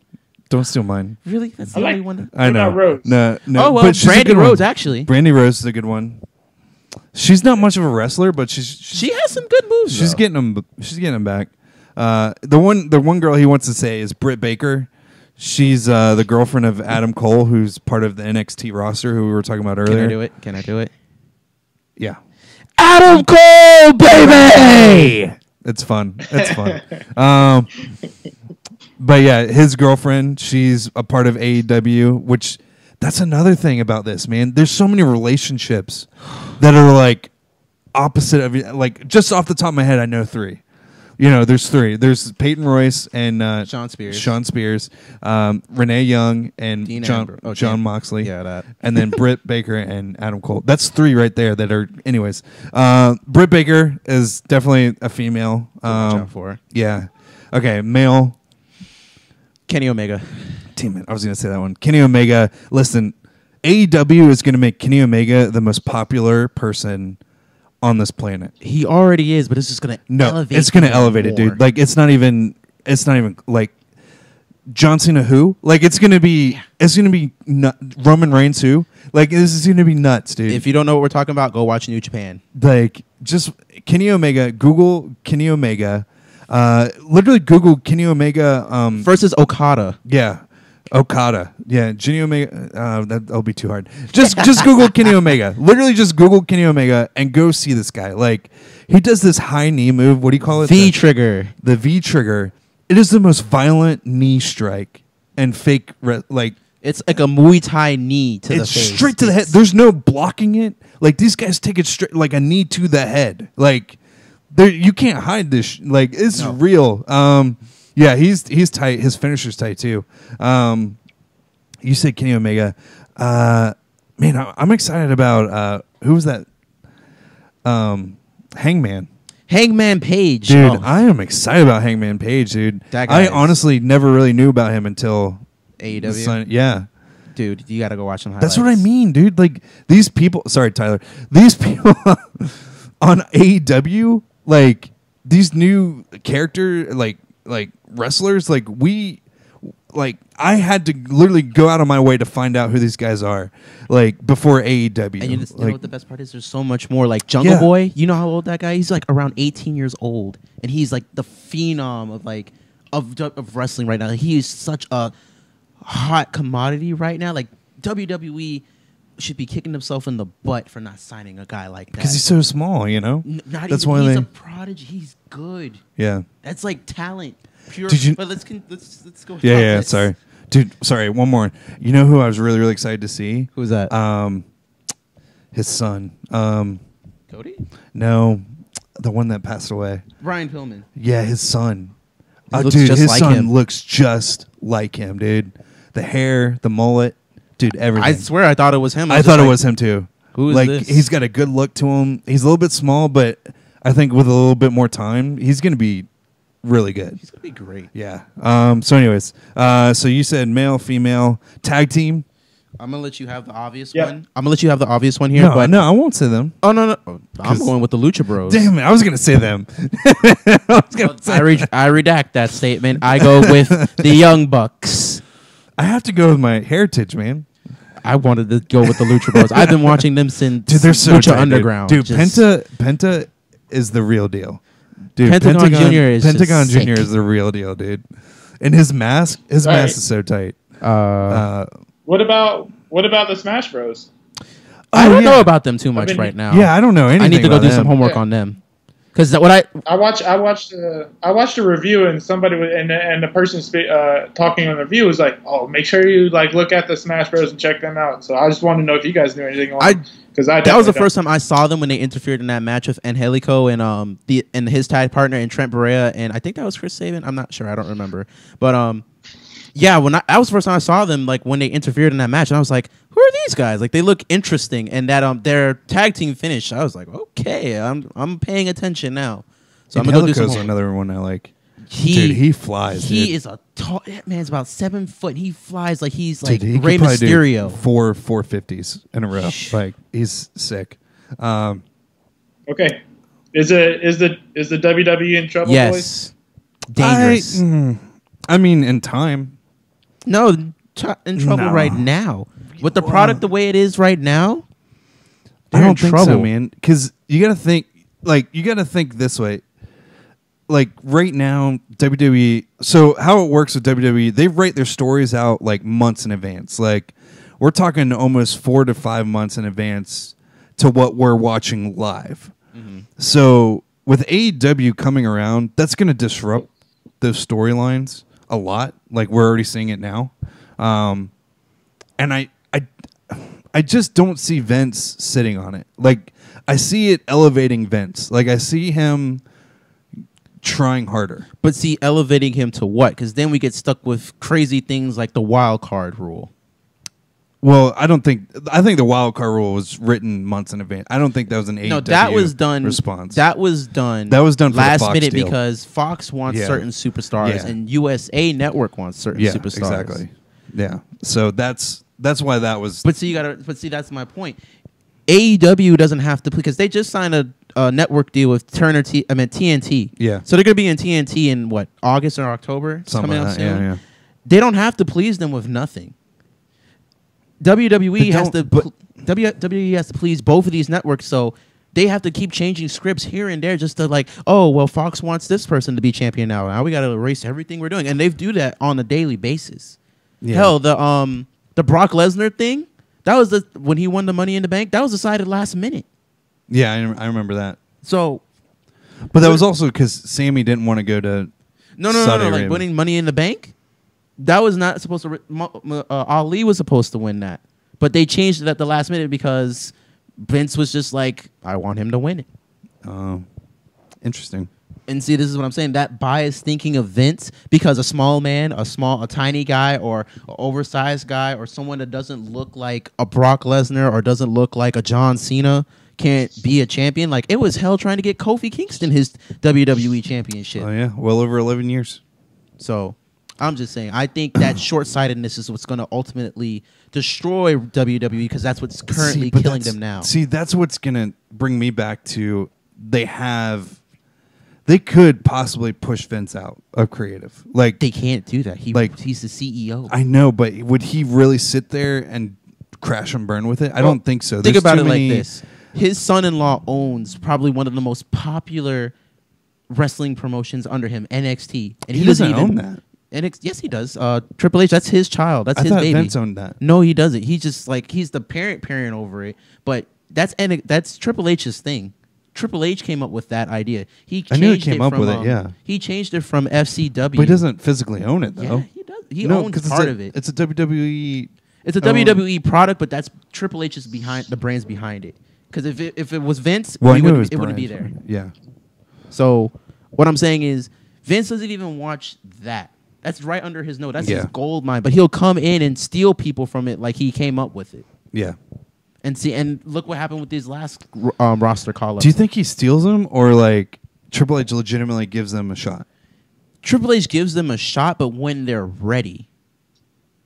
[SPEAKER 4] Don't steal mine.
[SPEAKER 2] about? Really? That's
[SPEAKER 5] I
[SPEAKER 2] the
[SPEAKER 5] like-
[SPEAKER 2] only one.
[SPEAKER 4] I know.
[SPEAKER 5] about Rose?
[SPEAKER 4] No.
[SPEAKER 2] Oh, well,
[SPEAKER 4] but she's a
[SPEAKER 2] Brandy
[SPEAKER 4] good one.
[SPEAKER 2] Rhodes actually.
[SPEAKER 4] Brandy Rose is a good one. She's not much of a wrestler, but
[SPEAKER 2] She has some good moves.
[SPEAKER 4] she's
[SPEAKER 2] though.
[SPEAKER 4] getting them. She's getting them back. The one girl he wants to say is Britt Baker. She's the girlfriend of Adam Cole, who's part of the NXT roster, who we were talking about earlier.
[SPEAKER 2] Can I do it?
[SPEAKER 4] Yeah,
[SPEAKER 2] Adam Cole, baby!
[SPEAKER 4] it's fun. It's fun. But yeah, his girlfriend, she's a part of AEW, which that's another thing about this, man. There's so many relationships that are like opposite of, like, just off the top of my head, I know 3. there's three. There's Peyton Royce and
[SPEAKER 2] Sean Spears.
[SPEAKER 4] Renee Young and
[SPEAKER 2] Dean
[SPEAKER 4] John Moxley.
[SPEAKER 2] Yeah, that.
[SPEAKER 4] And then Britt Baker and Adam Cole. That's three right there that are. Anyways, Britt Baker is definitely a female.
[SPEAKER 2] Watch out for
[SPEAKER 4] Yeah. Okay, male.
[SPEAKER 2] Kenny Omega.
[SPEAKER 4] Damn it, I was going to say that one. Kenny Omega. Listen, AEW is going to make Kenny Omega the most popular person on this planet.
[SPEAKER 2] He already is, but it's just gonna elevate.
[SPEAKER 4] It's gonna elevate it, dude. Like it's not even like John Cena who. Like it's gonna be Roman Reigns who. Like this is gonna be nuts, dude.
[SPEAKER 2] If you don't know what we're talking about, go watch New Japan.
[SPEAKER 4] Like just Kenny Omega. Google Kenny Omega. Literally Google Kenny Omega.
[SPEAKER 2] Versus Okada.
[SPEAKER 4] Yeah. Okada, yeah, Kenny Omega. That'll be too hard. Just Google Kenny Omega. Literally, just Google Kenny Omega and go see this guy. Like he does this high knee move. What do you call it?
[SPEAKER 2] V trigger.
[SPEAKER 4] The V trigger. It is the most violent knee strike and fake. Like
[SPEAKER 2] it's like a Muay Thai knee to the face.
[SPEAKER 4] Straight to the head. There's no blocking it. Like these guys take it straight, like a knee to the head. Like you can't hide this. Like it's real. Yeah, he's tight. His finisher's tight too. You said Kenny Omega. Man, I'm excited about who was that? Hangman.
[SPEAKER 2] Hangman Page.
[SPEAKER 4] Dude, I am excited about Hangman Page, dude.
[SPEAKER 2] That guy
[SPEAKER 4] I honestly never really knew about him until
[SPEAKER 2] AEW.
[SPEAKER 4] Yeah.
[SPEAKER 2] Dude, you got to go watch some highlights.
[SPEAKER 4] That's what I mean, dude. Like these people, sorry, Tyler. These people on AEW, like these new character like wrestlers, I had to literally go out of my way to find out who these guys are, like before AEW.
[SPEAKER 2] And you know what the best part is? There's so much more. Like Jungle Boy, you know how old that guy? He's like around 18 years old, and he's like the phenom of wrestling right now. Like, he is such a hot commodity right now. Like WWE should be kicking himself in the butt for not signing a guy like that
[SPEAKER 4] because he's so small, you know.
[SPEAKER 2] That's why he's a prodigy. He's good.
[SPEAKER 4] Yeah,
[SPEAKER 2] that's like talent. Pure. But let's go.
[SPEAKER 4] Yeah. Sorry, dude. Sorry. One more. You know who I was really excited to see?
[SPEAKER 2] Who's that?
[SPEAKER 4] His son.
[SPEAKER 2] Cody?
[SPEAKER 4] No, the one that passed away.
[SPEAKER 2] Brian Pillman.
[SPEAKER 4] Yeah, his son.
[SPEAKER 2] Dude,
[SPEAKER 4] his
[SPEAKER 2] like
[SPEAKER 4] son
[SPEAKER 2] him.
[SPEAKER 4] looks just like him, dude. The hair, the mullet, dude. Everything.
[SPEAKER 2] I swear, I thought it was him.
[SPEAKER 4] I thought it was him too.
[SPEAKER 2] Who is this?
[SPEAKER 4] He's got a good look to him. He's a little bit small, but I think with a little bit more time, he's gonna be really good.
[SPEAKER 2] He's gonna be great.
[SPEAKER 4] Yeah. So, anyways, so you said male, female, tag team.
[SPEAKER 2] I'm gonna let you have the obvious one. I'm gonna let you have the obvious one here.
[SPEAKER 4] No,
[SPEAKER 2] but
[SPEAKER 4] no, I won't say them.
[SPEAKER 2] Oh no. I'm going with the Lucha Bros.
[SPEAKER 4] Damn it, I was gonna say them.
[SPEAKER 2] I redact that statement. I go with the Young Bucks.
[SPEAKER 4] I have to go with my heritage, man.
[SPEAKER 2] I wanted to go with the Lucha Bros. I've been watching them since
[SPEAKER 4] they're so
[SPEAKER 2] Lucha
[SPEAKER 4] tight,
[SPEAKER 2] Underground.
[SPEAKER 4] Dude, Penta is the real deal. Dude,
[SPEAKER 2] Pentagon Jr.
[SPEAKER 4] is the real deal, dude. And his mask is so tight.
[SPEAKER 5] What about the Smash Bros?
[SPEAKER 2] I don't know about them too much right now.
[SPEAKER 4] Yeah, I don't know anything.
[SPEAKER 2] I need to go do
[SPEAKER 4] them.
[SPEAKER 2] some homework on them. Because
[SPEAKER 5] I watched a review and somebody and the person talking on the review was like, "Oh, make sure you look at the Smash Bros and check them out." So I just wanted to know if you guys knew anything on them. That
[SPEAKER 2] was the first time I saw them when they interfered in that match with Angelico and his tag partner and Trent Berea, and I think that was Chris Sabin. I'm not sure. I don't remember. But yeah, that was the first time I saw them, like when they interfered in that match, and I was like, "Who are these guys? Like they look interesting." And that their tag team finish, I was like, "Okay, I'm paying attention now." So I'm gonna go do some.
[SPEAKER 4] Another one I like. Dude, he flies.
[SPEAKER 2] He is a tall. That man's about 7 foot. He flies like he's like
[SPEAKER 4] he
[SPEAKER 2] Rey Mysterio.
[SPEAKER 4] 450s in a row. Like he's sick.
[SPEAKER 5] Okay, is the WWE in trouble?
[SPEAKER 2] Yes, boys? Dangerous.
[SPEAKER 4] I mean, in time.
[SPEAKER 2] No, in trouble right now. With the product the way it is right now,
[SPEAKER 4] I don't think so, man. Because you got to think this way. Like right now, WWE. So how it works with WWE, they write their stories out like months in advance. Like we're talking almost 4 to 5 months in advance to what we're watching live. Mm-hmm. So with AEW coming around, that's going to disrupt those storylines a lot. Like we're already seeing it now, and I just don't see Vince sitting on it. Like I see it elevating Vince. Like I see him trying harder.
[SPEAKER 2] But see, elevating him to what? Because then we get stuck with crazy things like the wild card rule.
[SPEAKER 4] Well, I think the wild card rule was written months in advance. I don't think that was an AEW
[SPEAKER 2] No, that was done.
[SPEAKER 4] response.
[SPEAKER 2] That was done.
[SPEAKER 4] That was done for
[SPEAKER 2] last
[SPEAKER 4] the Fox
[SPEAKER 2] minute
[SPEAKER 4] deal.
[SPEAKER 2] because Fox wants
[SPEAKER 4] Yeah.
[SPEAKER 2] certain superstars
[SPEAKER 4] Yeah.
[SPEAKER 2] and USA Network wants certain superstars.
[SPEAKER 4] Exactly. Yeah. So that's why that was.
[SPEAKER 2] But see, that's my point. AEW doesn't have to because they just signed a network deal with TNT.
[SPEAKER 4] Yeah.
[SPEAKER 2] So they're gonna be in TNT in what, August or October? It's
[SPEAKER 4] Something
[SPEAKER 2] coming
[SPEAKER 4] like
[SPEAKER 2] out
[SPEAKER 4] that.
[SPEAKER 2] soon.
[SPEAKER 4] Yeah.
[SPEAKER 2] They don't have to please them with nothing. WWE has to WWE has to please both of these networks, so they have to keep changing scripts here and there just to like, oh well, Fox wants this person to be champion now. Now we got to erase everything we're doing, and they do that on a daily basis.
[SPEAKER 4] Yeah.
[SPEAKER 2] Hell, the Brock Lesnar thing, that was when he won the Money in the Bank. That was decided last minute.
[SPEAKER 4] Yeah, I remember that.
[SPEAKER 2] So,
[SPEAKER 4] But that was also because Sammy didn't want to go to
[SPEAKER 2] no,
[SPEAKER 4] Saudi
[SPEAKER 2] like
[SPEAKER 4] Arabia.
[SPEAKER 2] winning Money in the Bank. That was not supposed to. Ali was supposed to win that, but they changed it at the last minute because Vince was just like, "I want him to win it."
[SPEAKER 4] Oh, interesting.
[SPEAKER 2] And see, this is what I'm saying. That biased thinking of Vince, because a small man, a tiny guy, or an oversized guy, or someone that doesn't look like a Brock Lesnar or doesn't look like a John Cena can't be a champion. Like, it was hell trying to get Kofi Kingston his WWE championship.
[SPEAKER 4] Oh yeah, well over 11 years.
[SPEAKER 2] So I'm just saying, I think that short-sightedness is what's going to ultimately destroy WWE because that's what's currently
[SPEAKER 4] but
[SPEAKER 2] killing
[SPEAKER 4] that's-
[SPEAKER 2] them now.
[SPEAKER 4] See, that's what's gonna bring me back to they could possibly push Vince out of creative. Like
[SPEAKER 2] They can't do that. He's the CEO.
[SPEAKER 4] I know, but would he really sit there and crash and burn with it? I
[SPEAKER 2] Well,
[SPEAKER 4] don't think so.
[SPEAKER 2] Think
[SPEAKER 4] There's
[SPEAKER 2] about
[SPEAKER 4] too
[SPEAKER 2] it
[SPEAKER 4] many-
[SPEAKER 2] like this. His son-in-law owns probably one of the most popular wrestling promotions under him, NXT. And
[SPEAKER 4] He doesn't own that.
[SPEAKER 2] Yes, he does. Triple H, that's his child. That's
[SPEAKER 4] I
[SPEAKER 2] his
[SPEAKER 4] thought
[SPEAKER 2] baby.
[SPEAKER 4] Vince owned that.
[SPEAKER 2] No, he doesn't. He's just like, he's the parent over it. But that's Triple H's thing. Triple H came up with that idea.
[SPEAKER 4] I knew he came up with it, yeah.
[SPEAKER 2] He changed it from FCW.
[SPEAKER 4] But he doesn't physically own it, though.
[SPEAKER 2] Yeah, he does. He
[SPEAKER 4] No,
[SPEAKER 2] owns
[SPEAKER 4] 'cause
[SPEAKER 2] part of it.
[SPEAKER 4] It's a WWE.
[SPEAKER 2] It's a WWE product, but that's Triple H's behind the brains behind it. Because if it was Vince,
[SPEAKER 4] Well, I
[SPEAKER 2] he
[SPEAKER 4] knew
[SPEAKER 2] wouldn't-
[SPEAKER 4] it
[SPEAKER 2] wouldn't be
[SPEAKER 4] brand.
[SPEAKER 2] there.
[SPEAKER 4] Yeah.
[SPEAKER 2] So what I'm saying is Vince doesn't even watch that. That's right under his nose. That's his
[SPEAKER 4] Yeah.
[SPEAKER 2] gold mine. But he'll come in and steal people from it like he came up with it.
[SPEAKER 4] Yeah.
[SPEAKER 2] And look what happened with these last roster call-ups.
[SPEAKER 4] Do you think he steals them or like Triple H legitimately gives them a shot?
[SPEAKER 2] Triple H gives them a shot, but when they're ready.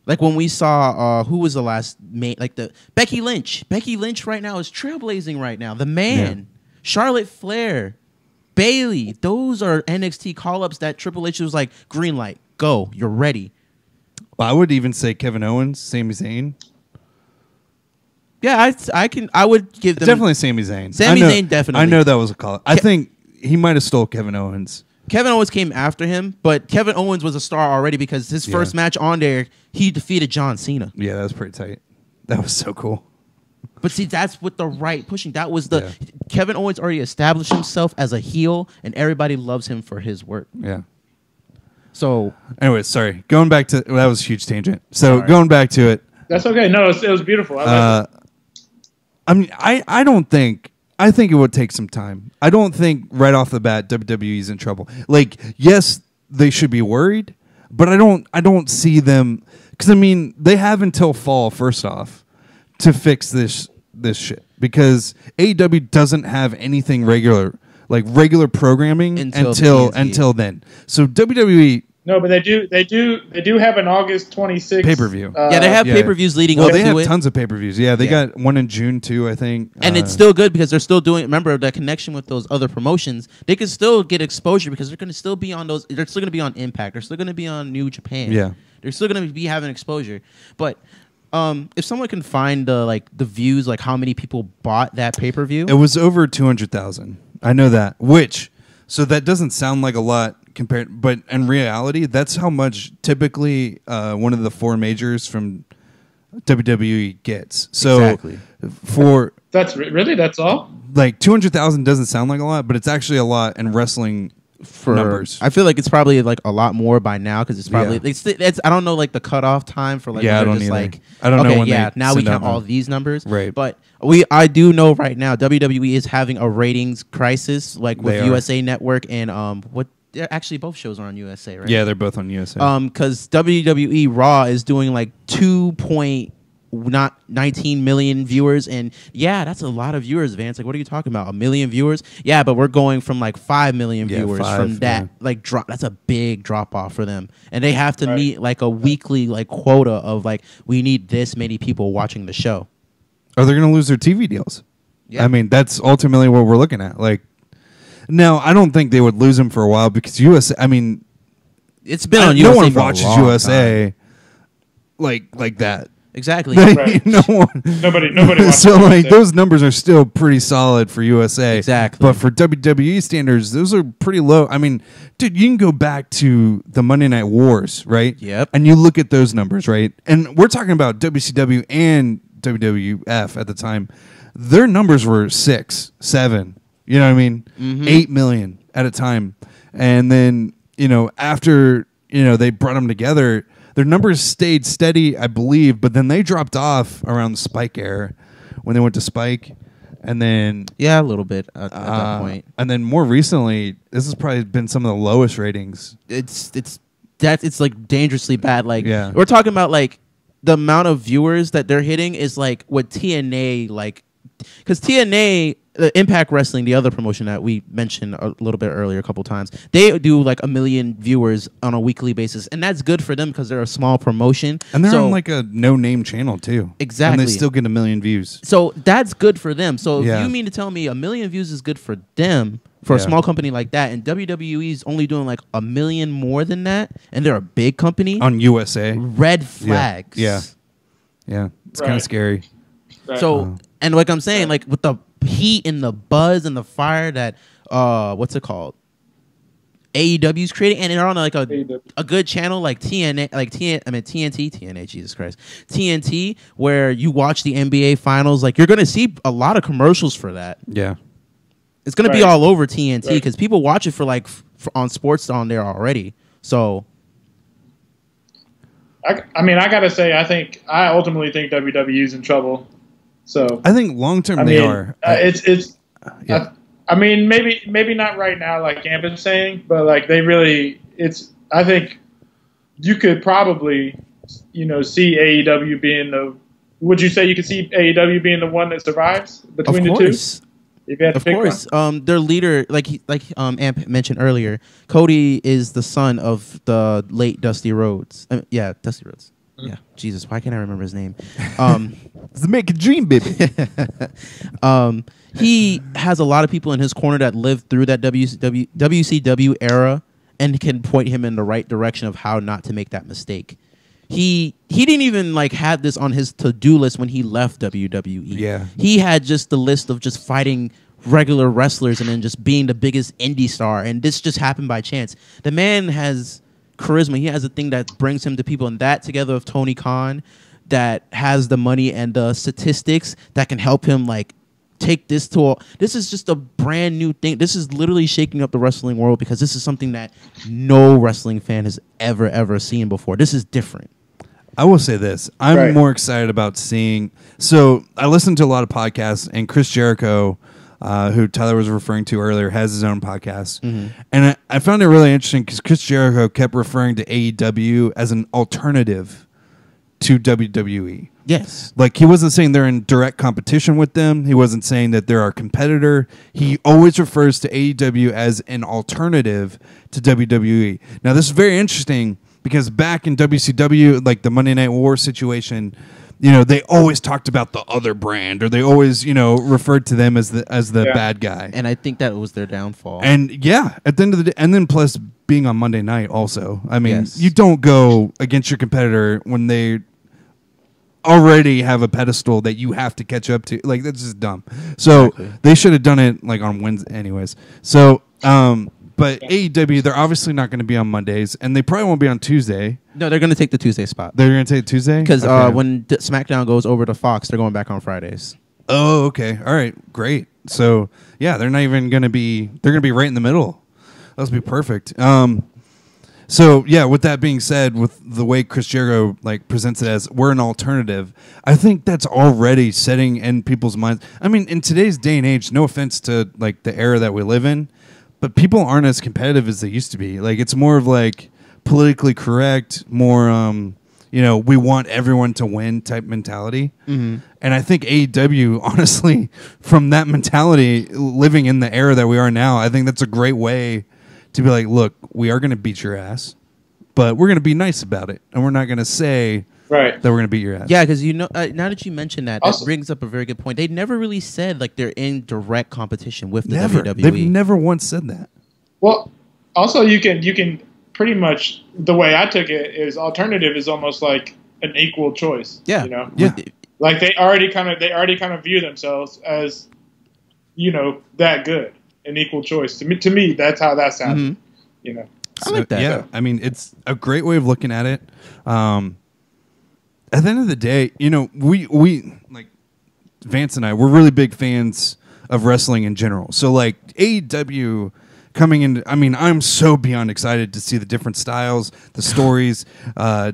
[SPEAKER 2] Like when we saw who was the last main, like the Becky Lynch. Becky Lynch right now is trailblazing right now. The Man,
[SPEAKER 4] Yeah.
[SPEAKER 2] Charlotte Flair, Bailey. Those are NXT call-ups that Triple H was like, green light, go, you're ready.
[SPEAKER 4] Well, I would even say Kevin Owens, Sami Zayn.
[SPEAKER 2] Yeah, I would give them
[SPEAKER 4] Definitely Sami Zayn.
[SPEAKER 2] Sami
[SPEAKER 4] I know-
[SPEAKER 2] Zayn, definitely.
[SPEAKER 4] I know that was a call. I think he might have stole Kevin Owens.
[SPEAKER 2] Kevin Owens came after him, but Kevin Owens was a star already because his
[SPEAKER 4] Yeah.
[SPEAKER 2] first match on there, he defeated John Cena.
[SPEAKER 4] Yeah, that was pretty tight. That was so cool.
[SPEAKER 2] But see, that's with the right pushing. That was the
[SPEAKER 4] Yeah.
[SPEAKER 2] Kevin Owens already established himself as a heel, and everybody loves him for his work.
[SPEAKER 4] Yeah.
[SPEAKER 2] So
[SPEAKER 4] Anyway, sorry. Going back to that was a huge tangent. So
[SPEAKER 2] Sorry.
[SPEAKER 4] going back to it,
[SPEAKER 5] That's okay. No, it was beautiful. I like it.
[SPEAKER 4] I mean, I don't think. I think it would take some time. I don't think right off the bat WWE's in trouble. Like, yes, they should be worried, but I don't see them because I mean they have until fall first off to fix this shit because AEW doesn't have anything regular programming
[SPEAKER 2] Until
[SPEAKER 4] until
[SPEAKER 2] TNT.
[SPEAKER 4] then. So WWE.
[SPEAKER 5] No, but they do have an August 26th
[SPEAKER 4] Pay-per-view.
[SPEAKER 2] yeah, they have
[SPEAKER 4] yeah.
[SPEAKER 2] pay-per-views leading
[SPEAKER 4] Well,
[SPEAKER 2] up
[SPEAKER 4] they
[SPEAKER 2] to
[SPEAKER 4] have
[SPEAKER 2] it,
[SPEAKER 4] tons of pay-per-views. Yeah, they
[SPEAKER 2] Yeah.
[SPEAKER 4] got one in June too, I think.
[SPEAKER 2] and it's still good because they're still doing. Remember that connection with those other promotions. They can still get exposure because they're going to still be on those. They're still going to be on Impact. They're still going to be on New Japan.
[SPEAKER 4] Yeah.
[SPEAKER 2] They're still going to be having exposure. But if someone can find the views, like how many people bought that pay-per-view,
[SPEAKER 4] It was over 200,000. I know that. So that doesn't sound like a lot compared, but in reality, that's how much typically one of the four majors from WWE gets. So
[SPEAKER 2] Exactly.
[SPEAKER 4] for
[SPEAKER 5] That's that's all.
[SPEAKER 4] like 200,000 doesn't sound like a lot, but it's actually a lot in wrestling
[SPEAKER 2] for
[SPEAKER 4] numbers.
[SPEAKER 2] I feel like it's probably like a lot more by now because it's probably
[SPEAKER 4] Yeah.
[SPEAKER 2] it's I don't know like the cutoff time for like
[SPEAKER 4] Yeah,
[SPEAKER 2] when
[SPEAKER 4] I
[SPEAKER 2] they're
[SPEAKER 4] don't
[SPEAKER 2] just
[SPEAKER 4] either.
[SPEAKER 2] like
[SPEAKER 4] I don't know
[SPEAKER 2] okay,
[SPEAKER 4] when
[SPEAKER 2] yeah
[SPEAKER 4] they
[SPEAKER 2] now we
[SPEAKER 4] send
[SPEAKER 2] count
[SPEAKER 4] out
[SPEAKER 2] all
[SPEAKER 4] the-
[SPEAKER 2] these numbers,
[SPEAKER 4] Right.
[SPEAKER 2] But I do know right now WWE is having a ratings crisis like with
[SPEAKER 4] They are.
[SPEAKER 2] USA Network and they're actually both shows are on USA, right?
[SPEAKER 4] Yeah, they're both on USA.
[SPEAKER 2] Because WWE Raw is doing like 2.19 million viewers, and yeah, that's a lot of viewers, Vance. Like, what are you talking about? 1 million viewers? Yeah, but we're going from like 5 million viewers from that like drop. That's a big drop off for them, and they have to meet like a weekly like quota of like we need this many people watching the show.
[SPEAKER 4] Are they going to lose their TV deals?
[SPEAKER 2] Yeah.
[SPEAKER 4] I mean, that's ultimately what we're looking at. Like, now I don't think they would lose them for a while because USA. I mean,
[SPEAKER 2] it's been on USA.
[SPEAKER 4] No one
[SPEAKER 2] for a
[SPEAKER 4] watches
[SPEAKER 2] long
[SPEAKER 4] USA like that.
[SPEAKER 2] Exactly.
[SPEAKER 5] Right.
[SPEAKER 4] No one.
[SPEAKER 5] Nobody watches
[SPEAKER 4] So like
[SPEAKER 5] USA.
[SPEAKER 4] those numbers are still pretty solid for USA.
[SPEAKER 2] Exactly.
[SPEAKER 4] But for WWE standards, those are pretty low. I mean, dude, you can go back to the Monday Night Wars, right?
[SPEAKER 2] Yep.
[SPEAKER 4] And you look at those numbers, right? And we're talking about WCW and WWF at the time. Their numbers were 6, 7. You know what I mean? 8 million at a time. And then, after, they brought them together, their numbers stayed steady, I believe, but then they dropped off around the Spike era when they went to Spike. And then...
[SPEAKER 2] Yeah, a little bit at that point.
[SPEAKER 4] And then more recently, this has probably been some of the lowest ratings.
[SPEAKER 2] It's like dangerously bad. Like,
[SPEAKER 4] Yeah.
[SPEAKER 2] we're talking about like the amount of viewers that they're hitting is like what TNA like, because TNA, Impact Wrestling, the other promotion that we mentioned a little bit earlier a couple times, they do like 1 million viewers on a weekly basis, and that's good for them because they're a small promotion.
[SPEAKER 4] And they're on like a no-name channel too.
[SPEAKER 2] Exactly.
[SPEAKER 4] And they still get 1 million views.
[SPEAKER 2] So that's good for them. So
[SPEAKER 4] Yeah.
[SPEAKER 2] if you mean to tell me 1 million views is good for them, for a
[SPEAKER 4] Yeah.
[SPEAKER 2] small company like that, and WWE's only doing like 1 million more than that, and they're a big company,
[SPEAKER 4] On USA.
[SPEAKER 2] red flags.
[SPEAKER 4] Yeah. Yeah. It's kind of
[SPEAKER 5] Right.
[SPEAKER 4] scary.
[SPEAKER 5] Right.
[SPEAKER 2] So, and like I'm saying, like with the heat and the buzz and the fire that what's it called? AEW's creating, and they're on like a good channel like TNA, TNT, Jesus Christ, TNT, where you watch the NBA finals. Like, you're gonna see a lot of commercials for that.
[SPEAKER 4] Yeah.
[SPEAKER 2] It's gonna be
[SPEAKER 5] Right.
[SPEAKER 2] all over TNT
[SPEAKER 5] Right.
[SPEAKER 2] because people watch it for like on sports on there already. So
[SPEAKER 5] I mean, I gotta say, I ultimately think WWE's in trouble. So
[SPEAKER 4] I think long term
[SPEAKER 5] I
[SPEAKER 4] they
[SPEAKER 5] mean,
[SPEAKER 4] are.
[SPEAKER 5] it's.
[SPEAKER 4] Yeah.
[SPEAKER 5] I mean, maybe not right now, like Amp is saying, but like they really, it's. I think you could probably, see AEW being the. Would you say you could see AEW being the one that survives between the two? If you had to
[SPEAKER 2] Of
[SPEAKER 5] pick
[SPEAKER 2] course,
[SPEAKER 5] one?
[SPEAKER 2] their leader, like Amp mentioned earlier, Cody is the son of the late Dusty Rhodes. Dusty Rhodes. Yeah, Jesus, why can't I remember his name?
[SPEAKER 4] It's the make a dream, baby.
[SPEAKER 2] He has a lot of people in his corner that lived through that WCW era and can point him in the right direction of how not to make that mistake. He didn't even like have this on his to-do list when he left WWE.
[SPEAKER 4] Yeah.
[SPEAKER 2] He had just the list of just fighting regular wrestlers and then just being the biggest indie star, and this just happened by chance. The man has charisma. He has a thing that brings him to people, and that together with Tony Khan that has the money and the statistics that can help him like take this to this is just a brand new thing. This is literally shaking up the wrestling world because this is something that no wrestling fan has ever seen before. This is different.
[SPEAKER 4] I will say this. I'm
[SPEAKER 5] Right.
[SPEAKER 4] more excited about seeing. So I listen to a lot of podcasts, and Chris Jericho, who Tyler was referring to earlier, has his own podcast. And I found it really interesting because Chris Jericho kept referring to AEW as an alternative to WWE.
[SPEAKER 2] Yes.
[SPEAKER 4] Like, he wasn't saying they're in direct competition with them. He wasn't saying that they're our competitor. He always refers to AEW as an alternative to WWE. Now, this is very interesting because back in WCW, like the Monday Night War situation, they always talked about the other brand, or they always, referred to them as the bad guy.
[SPEAKER 2] And I think that was their downfall.
[SPEAKER 4] And yeah, at the end of the day, and then plus being on Monday night also. I mean,
[SPEAKER 2] Yes.
[SPEAKER 4] you don't go against your competitor when they already have a pedestal that you have to catch up to. Like, that's just dumb. So
[SPEAKER 2] Exactly.
[SPEAKER 4] they should have done it like on Wednesday anyways. So, but AEW, they're obviously not going to be on Mondays, and they probably won't be on Tuesday.
[SPEAKER 2] No, they're going to take the Tuesday spot.
[SPEAKER 4] They're going to take Tuesday?
[SPEAKER 2] Because
[SPEAKER 4] Okay.
[SPEAKER 2] when SmackDown goes over to Fox, they're going back on Fridays.
[SPEAKER 4] Oh, okay. All right. Great. So, yeah, they're not even going to be... They're going to be right in the middle. That'll be perfect. So, yeah, with that being said, with the way Chris Jericho presents it as we're an alternative, I think that's already setting in people's minds. I mean, in today's day and age, no offense to the era that we live in, but people aren't as competitive as they used to be. Like, it's more of like politically correct, more we want everyone to win type mentality.
[SPEAKER 2] Mm-hmm.
[SPEAKER 4] And I think AEW, honestly, from that mentality, living in the era that we are now, I think that's a great way to be like, look, we are going to beat your ass, but we're going to be nice about it, and we're not going to say
[SPEAKER 5] Right.
[SPEAKER 4] that we're going to beat your ass.
[SPEAKER 2] Yeah, because now that you mention that,
[SPEAKER 5] Also-
[SPEAKER 2] that brings up a very good point. They never really said like they're in direct competition with the
[SPEAKER 4] Never.
[SPEAKER 2] WWE.
[SPEAKER 4] They've never once said that.
[SPEAKER 5] Well, also you can pretty much, the way I took it is alternative is almost like an equal choice.
[SPEAKER 2] Yeah.
[SPEAKER 5] You know?
[SPEAKER 4] Yeah.
[SPEAKER 5] Like they already kind of view themselves as, that good, an equal choice. To me, that's how that sounded.
[SPEAKER 2] Mhm. I like that.
[SPEAKER 4] Yeah, I mean, it's a great way of looking at it. At the end of the day, we like Vance and I, we're really big fans of wrestling in general. So like AEW coming in, I mean, I'm so beyond excited to see the different styles, the stories. I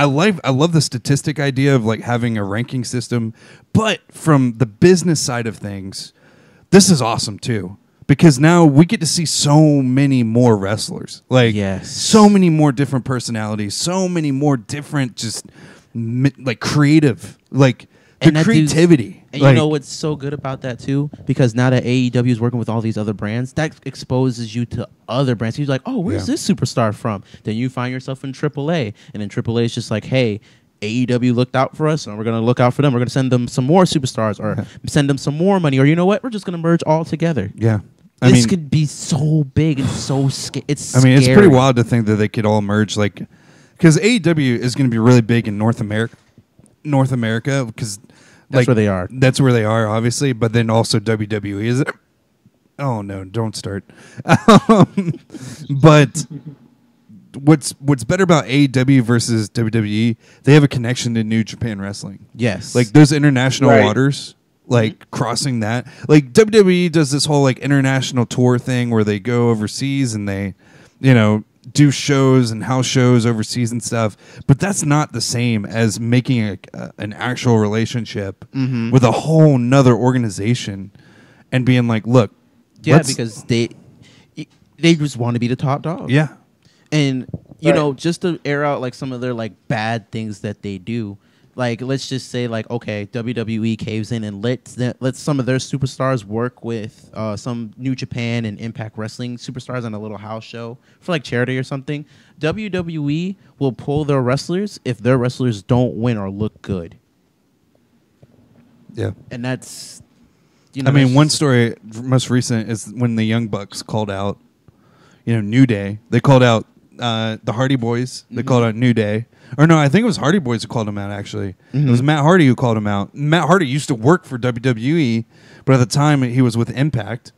[SPEAKER 4] love the statistic idea of like having a ranking system, but from the business side of things, this is awesome too. Because now we get to see so many more wrestlers. Like,
[SPEAKER 2] Yes.
[SPEAKER 4] so many more different personalities, so many more different, just like creative, like the
[SPEAKER 2] And that dude's-
[SPEAKER 4] creativity.
[SPEAKER 2] And
[SPEAKER 4] like,
[SPEAKER 2] you know what's so good about that too? Because now that AEW is working with all these other brands, that exposes you to other brands. You're like, oh, where's
[SPEAKER 4] Yeah.
[SPEAKER 2] this superstar from? Then you find yourself in AAA, and then AAA is just like, hey, AEW looked out for us, and we're going to look out for them. We're going to send them some more superstars, or send them some more money, or you know what? We're just going to merge all together.
[SPEAKER 4] yeah.
[SPEAKER 2] This could be so big and so scary. It's
[SPEAKER 4] it's pretty
[SPEAKER 2] scary.
[SPEAKER 4] wild to think that they could all merge, like, because AEW is going to be really big in North America, because
[SPEAKER 2] That's where they are.
[SPEAKER 4] That's where they are, obviously. But then also WWE is. Oh no! Don't start. But what's better about AEW versus WWE? They have a connection to New Japan Wrestling.
[SPEAKER 2] Yes.
[SPEAKER 4] Like those international
[SPEAKER 5] Right.
[SPEAKER 4] waters, like crossing that. Like WWE does this whole like international tour thing where they go overseas and they, do shows and house shows overseas and stuff. But that's not the same as making an actual relationship with a whole nother organization and being like, look,
[SPEAKER 2] yeah,
[SPEAKER 4] let's-
[SPEAKER 2] because they just want to be the top dog.
[SPEAKER 4] yeah,
[SPEAKER 2] And
[SPEAKER 5] Right.
[SPEAKER 2] just to air out like some of their like bad things that they do, like let's just say like, okay, WWE caves in and lets some of their superstars work with some New Japan and Impact Wrestling superstars on a little house show for like charity or something. WWE will pull their wrestlers if their wrestlers don't win or look good,
[SPEAKER 4] yeah.
[SPEAKER 2] and that's
[SPEAKER 4] I mean, one story most recent is when the Young Bucks called out, New Day. They called out the Hardy Boys. They called out New Day. Or no, I think it was Hardy Boys who called him out, actually. It was Matt Hardy who called him out. Matt Hardy used to work for WWE, but at the time he was with Impact.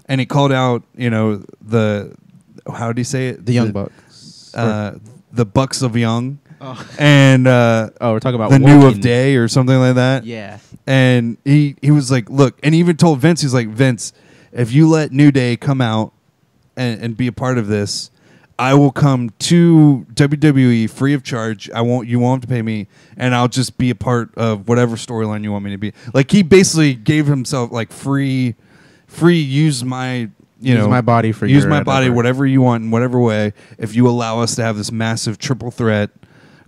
[SPEAKER 4] And he called out, how did he say it?
[SPEAKER 2] the Young Bucks.
[SPEAKER 4] The Bucks of Young.
[SPEAKER 2] Oh.
[SPEAKER 4] And
[SPEAKER 2] We're talking about
[SPEAKER 4] the New of
[SPEAKER 2] working.
[SPEAKER 4] Day or something like that.
[SPEAKER 2] Yeah.
[SPEAKER 4] And he was like, look, and he even told Vince, he's like, Vince, if you let New Day come out and be a part of this, I will come to WWE free of charge. You won't have to pay me, and I'll just be a part of whatever storyline you want me to be. Like, he basically gave himself like free use my
[SPEAKER 2] Use my body for
[SPEAKER 4] use
[SPEAKER 2] your
[SPEAKER 4] my body
[SPEAKER 2] whatever.
[SPEAKER 4] whatever you want in whatever way, if you allow us to have this massive triple threat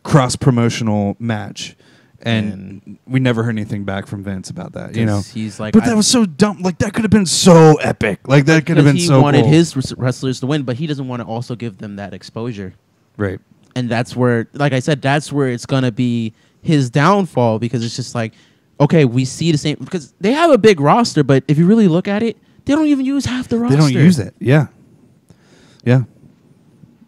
[SPEAKER 4] cross promotional match. And we never heard anything back from Vince about that,
[SPEAKER 2] 'Cause he's like,
[SPEAKER 4] but that was so dumb. Like, that could have been so epic. Like, that could have been
[SPEAKER 2] he
[SPEAKER 4] so
[SPEAKER 2] wanted
[SPEAKER 4] cool.
[SPEAKER 2] his wrestlers to win, but he doesn't want to also give them that exposure.
[SPEAKER 4] Right.
[SPEAKER 2] And that's where, like I said, that's where it's gonna be his downfall, because it's just like, okay, we see the same, because they have a big roster, but if you really look at it, they don't even use half the roster.
[SPEAKER 4] They don't use it. Yeah. Yeah.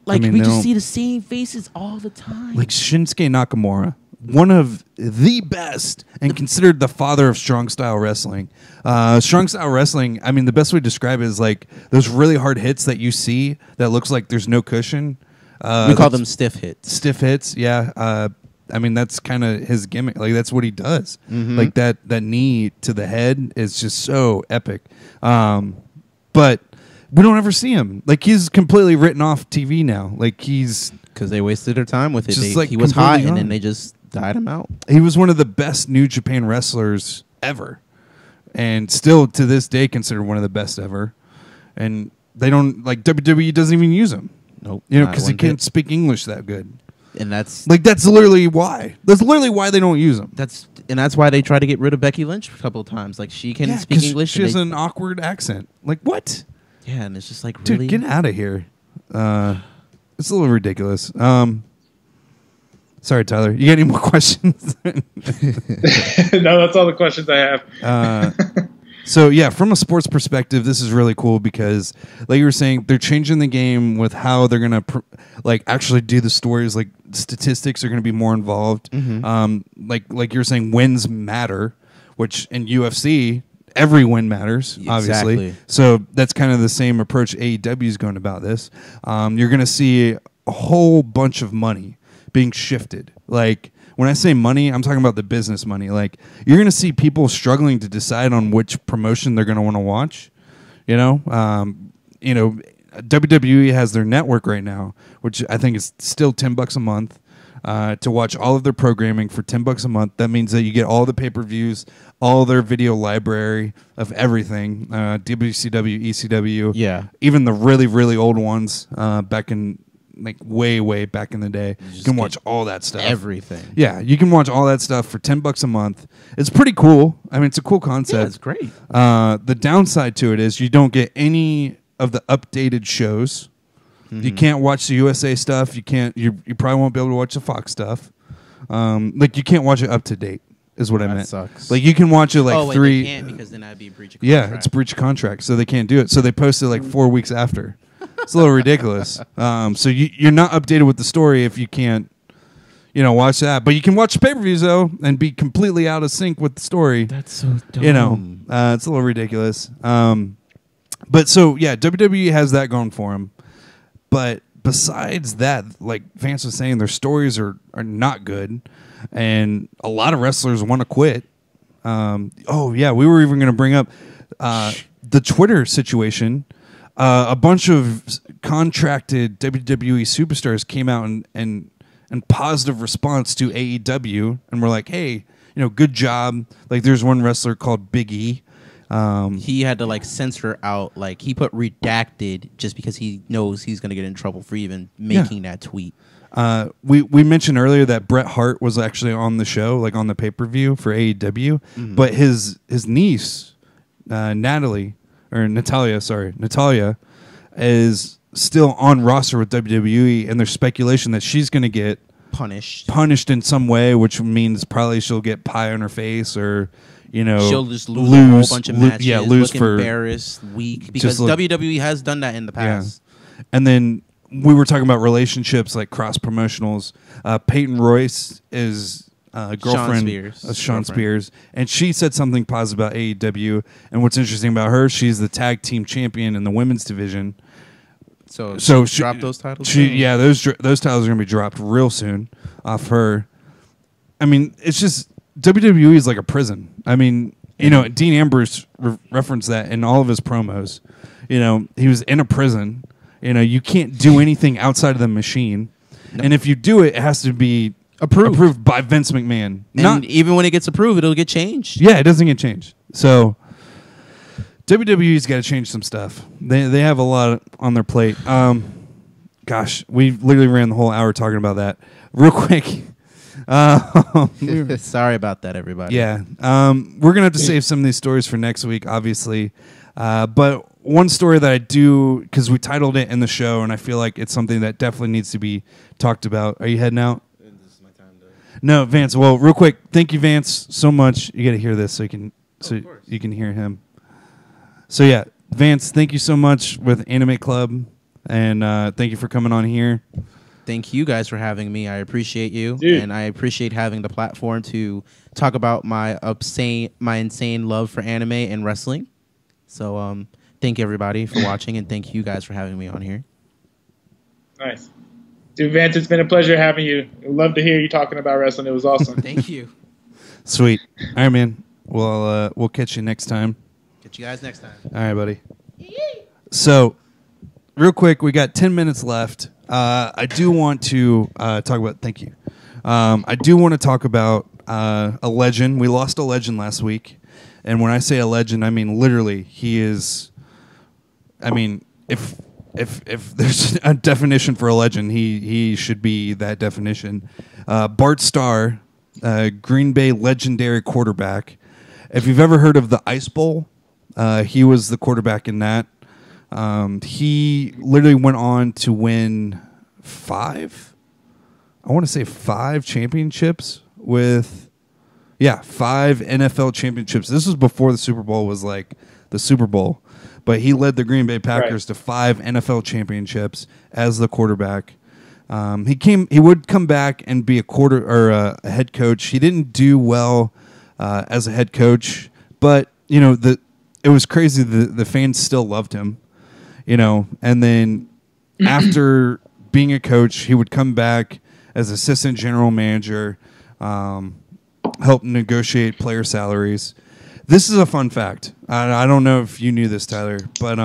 [SPEAKER 2] Like,
[SPEAKER 4] I mean,
[SPEAKER 2] we
[SPEAKER 4] they
[SPEAKER 2] just
[SPEAKER 4] don't-
[SPEAKER 2] see the same faces all the time.
[SPEAKER 4] Like Shinsuke Nakamura, one of the best and considered the father of strong style wrestling. Strong style wrestling, I mean, the best way to describe it is like those really hard hits that you see that looks like there's no cushion.
[SPEAKER 2] we call them stiff hits.
[SPEAKER 4] Stiff hits, yeah. I mean, that's kind of his gimmick. Like, that's what he does. Like, that knee to the head is just so epic. But we don't ever see him. Like, he's completely written off TV now. Like, he's...
[SPEAKER 2] Because they wasted their time with it.
[SPEAKER 4] Just, like,
[SPEAKER 2] He was hot,
[SPEAKER 4] completely
[SPEAKER 2] and then
[SPEAKER 4] gone.
[SPEAKER 2] they just died him out.
[SPEAKER 4] He was one of the best New Japan wrestlers ever, and still to this day considered one of the best ever. And they don't like WWE doesn't even use them.
[SPEAKER 2] Nope.
[SPEAKER 4] You know,
[SPEAKER 2] not
[SPEAKER 4] because he
[SPEAKER 2] one
[SPEAKER 4] can't
[SPEAKER 2] bit.
[SPEAKER 4] speak English that good.
[SPEAKER 2] And that's
[SPEAKER 4] That's literally why. That's literally why they don't use them.
[SPEAKER 2] that's why they try to get rid of Becky Lynch a couple of times. Like she can speak English.
[SPEAKER 4] She
[SPEAKER 2] and
[SPEAKER 4] has
[SPEAKER 2] they-
[SPEAKER 4] an awkward accent. Like what?
[SPEAKER 2] Yeah, and it's just like
[SPEAKER 4] Dude,
[SPEAKER 2] really.
[SPEAKER 4] get out of here. It's a little ridiculous. Sorry, Tyler. You got any more questions?
[SPEAKER 5] No, that's all the questions I have.
[SPEAKER 4] So yeah, from a sports perspective, this is really cool because, like you were saying, they're changing the game with how they're gonna actually do the stories. Like statistics are gonna be more involved. Like you were saying, wins matter, which in UFC every win matters, obviously.
[SPEAKER 2] Exactly.
[SPEAKER 4] So that's kind of the same approach AEW is going about this. You're gonna see a whole bunch of money being shifted. Like when I say money, I'm talking about the business money. Like you're going to see people struggling to decide on which promotion they're going to want to watch. WWE has their network right now, which I think is still $10 a month to watch all of their programming for $10 a month. That means that you get all the pay-per-views, all their video library of everything, WCW, ECW, even the really, really old ones back in way back in the day. You can watch all that stuff.
[SPEAKER 2] Everything.
[SPEAKER 4] Yeah, you can watch all that stuff for $10 a month. It's pretty cool. I mean, it's a cool concept.
[SPEAKER 2] Yeah, it's great.
[SPEAKER 4] The downside to it is you don't get any of the updated shows. You can't watch the USA stuff. You can't. You probably won't be able to watch the Fox stuff. You can't watch it up to date. Is what I meant.
[SPEAKER 2] Sucks.
[SPEAKER 4] Like you can watch it
[SPEAKER 2] They can't because then that'd be a breach of contract.
[SPEAKER 4] Yeah, it's breach of contract, so they can't do it. So they post it 4 weeks after. It's a little ridiculous. So you're not updated with the story if you can't, watch that. But you can watch pay-per-views though and be completely out of sync with the story.
[SPEAKER 2] That's so dumb.
[SPEAKER 4] It's a little ridiculous. But so yeah, WWE has that going for them. But besides that, like Vance was saying, their stories are not good, and a lot of wrestlers want to quit. We were even going to bring up the Twitter situation. A bunch of contracted WWE superstars came out and positive response to AEW, and were like, "Hey, good job." Like, there's one wrestler called Big E.
[SPEAKER 2] He had to censor out, he put redacted just because he knows he's going to get in trouble for even making that tweet.
[SPEAKER 4] We mentioned earlier that Bret Hart was actually on the show, on the pay-per-view for AEW, but his niece, Natalia, is still on roster with WWE, and there's speculation that she's going to get punished in some way, which means probably she'll get pie on her face, or
[SPEAKER 2] she'll just lose a whole bunch of matches,
[SPEAKER 4] lose
[SPEAKER 2] look
[SPEAKER 4] for
[SPEAKER 2] embarrassed, weak, because WWE has done that in the past.
[SPEAKER 4] Yeah. And then we were talking about relationships, like cross promotionals. Peyton Royce is girlfriend of Sean Spears, and she said something positive about AEW. And what's interesting about her, she's the tag team champion in the women's division.
[SPEAKER 2] So she dropped those titles.
[SPEAKER 4] Those titles are going to be dropped real soon off her. I mean, it's just WWE is like a prison. I mean, Dean Ambrose referenced that in all of his promos. He was in a prison. You can't do anything outside of the machine, and if you do it, it has to be approved by Vince McMahon.
[SPEAKER 2] And even when it gets approved, it'll get changed.
[SPEAKER 4] Yeah, it doesn't get changed. So WWE's got to change some stuff. They have a lot on their plate. Gosh, we literally ran the whole hour talking about that. Real quick.
[SPEAKER 2] Sorry about that, everybody.
[SPEAKER 4] Yeah. We're going to have to save some of these stories for next week, obviously. But one story that I do, because we titled it in the show, and I feel like it's something that definitely needs to be talked about. Are you heading out?
[SPEAKER 6] This is my time to...
[SPEAKER 4] No, Vance. Well, real quick, thank you, Vance, so much. You got to hear this so you can hear him. So yeah, Vance, thank you so much with Anime Club, and thank you for coming on here.
[SPEAKER 2] Thank you guys for having me. I appreciate you,
[SPEAKER 5] Dude.
[SPEAKER 2] and I appreciate having the platform to talk about my insane love for anime and wrestling. So, thank you everybody for watching, and thank you guys for having me on here.
[SPEAKER 5] Nice. Dude, Vance, it's been a pleasure having you. I'd love to hear you talking about wrestling. It was awesome.
[SPEAKER 2] Thank you.
[SPEAKER 4] Sweet. All right, man. We'll catch you next time.
[SPEAKER 2] Catch you guys next time.
[SPEAKER 4] All right, buddy. So, real quick, we got 10 minutes left. I do want to talk about... Thank you. I do want to talk about a legend. We lost a legend last week. And when I say a legend, I mean literally. He is... I mean, if there's a definition for a legend, he should be that definition. Bart Starr, Green Bay legendary quarterback. If you've ever heard of the Ice Bowl, he was the quarterback in that. He literally went on to win 5 championships with, 5 NFL championships. This was before the Super Bowl was like the Super Bowl, but he led the Green Bay Packers to 5 NFL championships as the quarterback. He would come back and be a head coach. He didn't do well as a head coach, but it was crazy. The fans still loved him, and then after being a coach, he would come back as assistant general manager, help negotiate player salaries. This is a fun fact. I don't know if you knew this, Tyler, but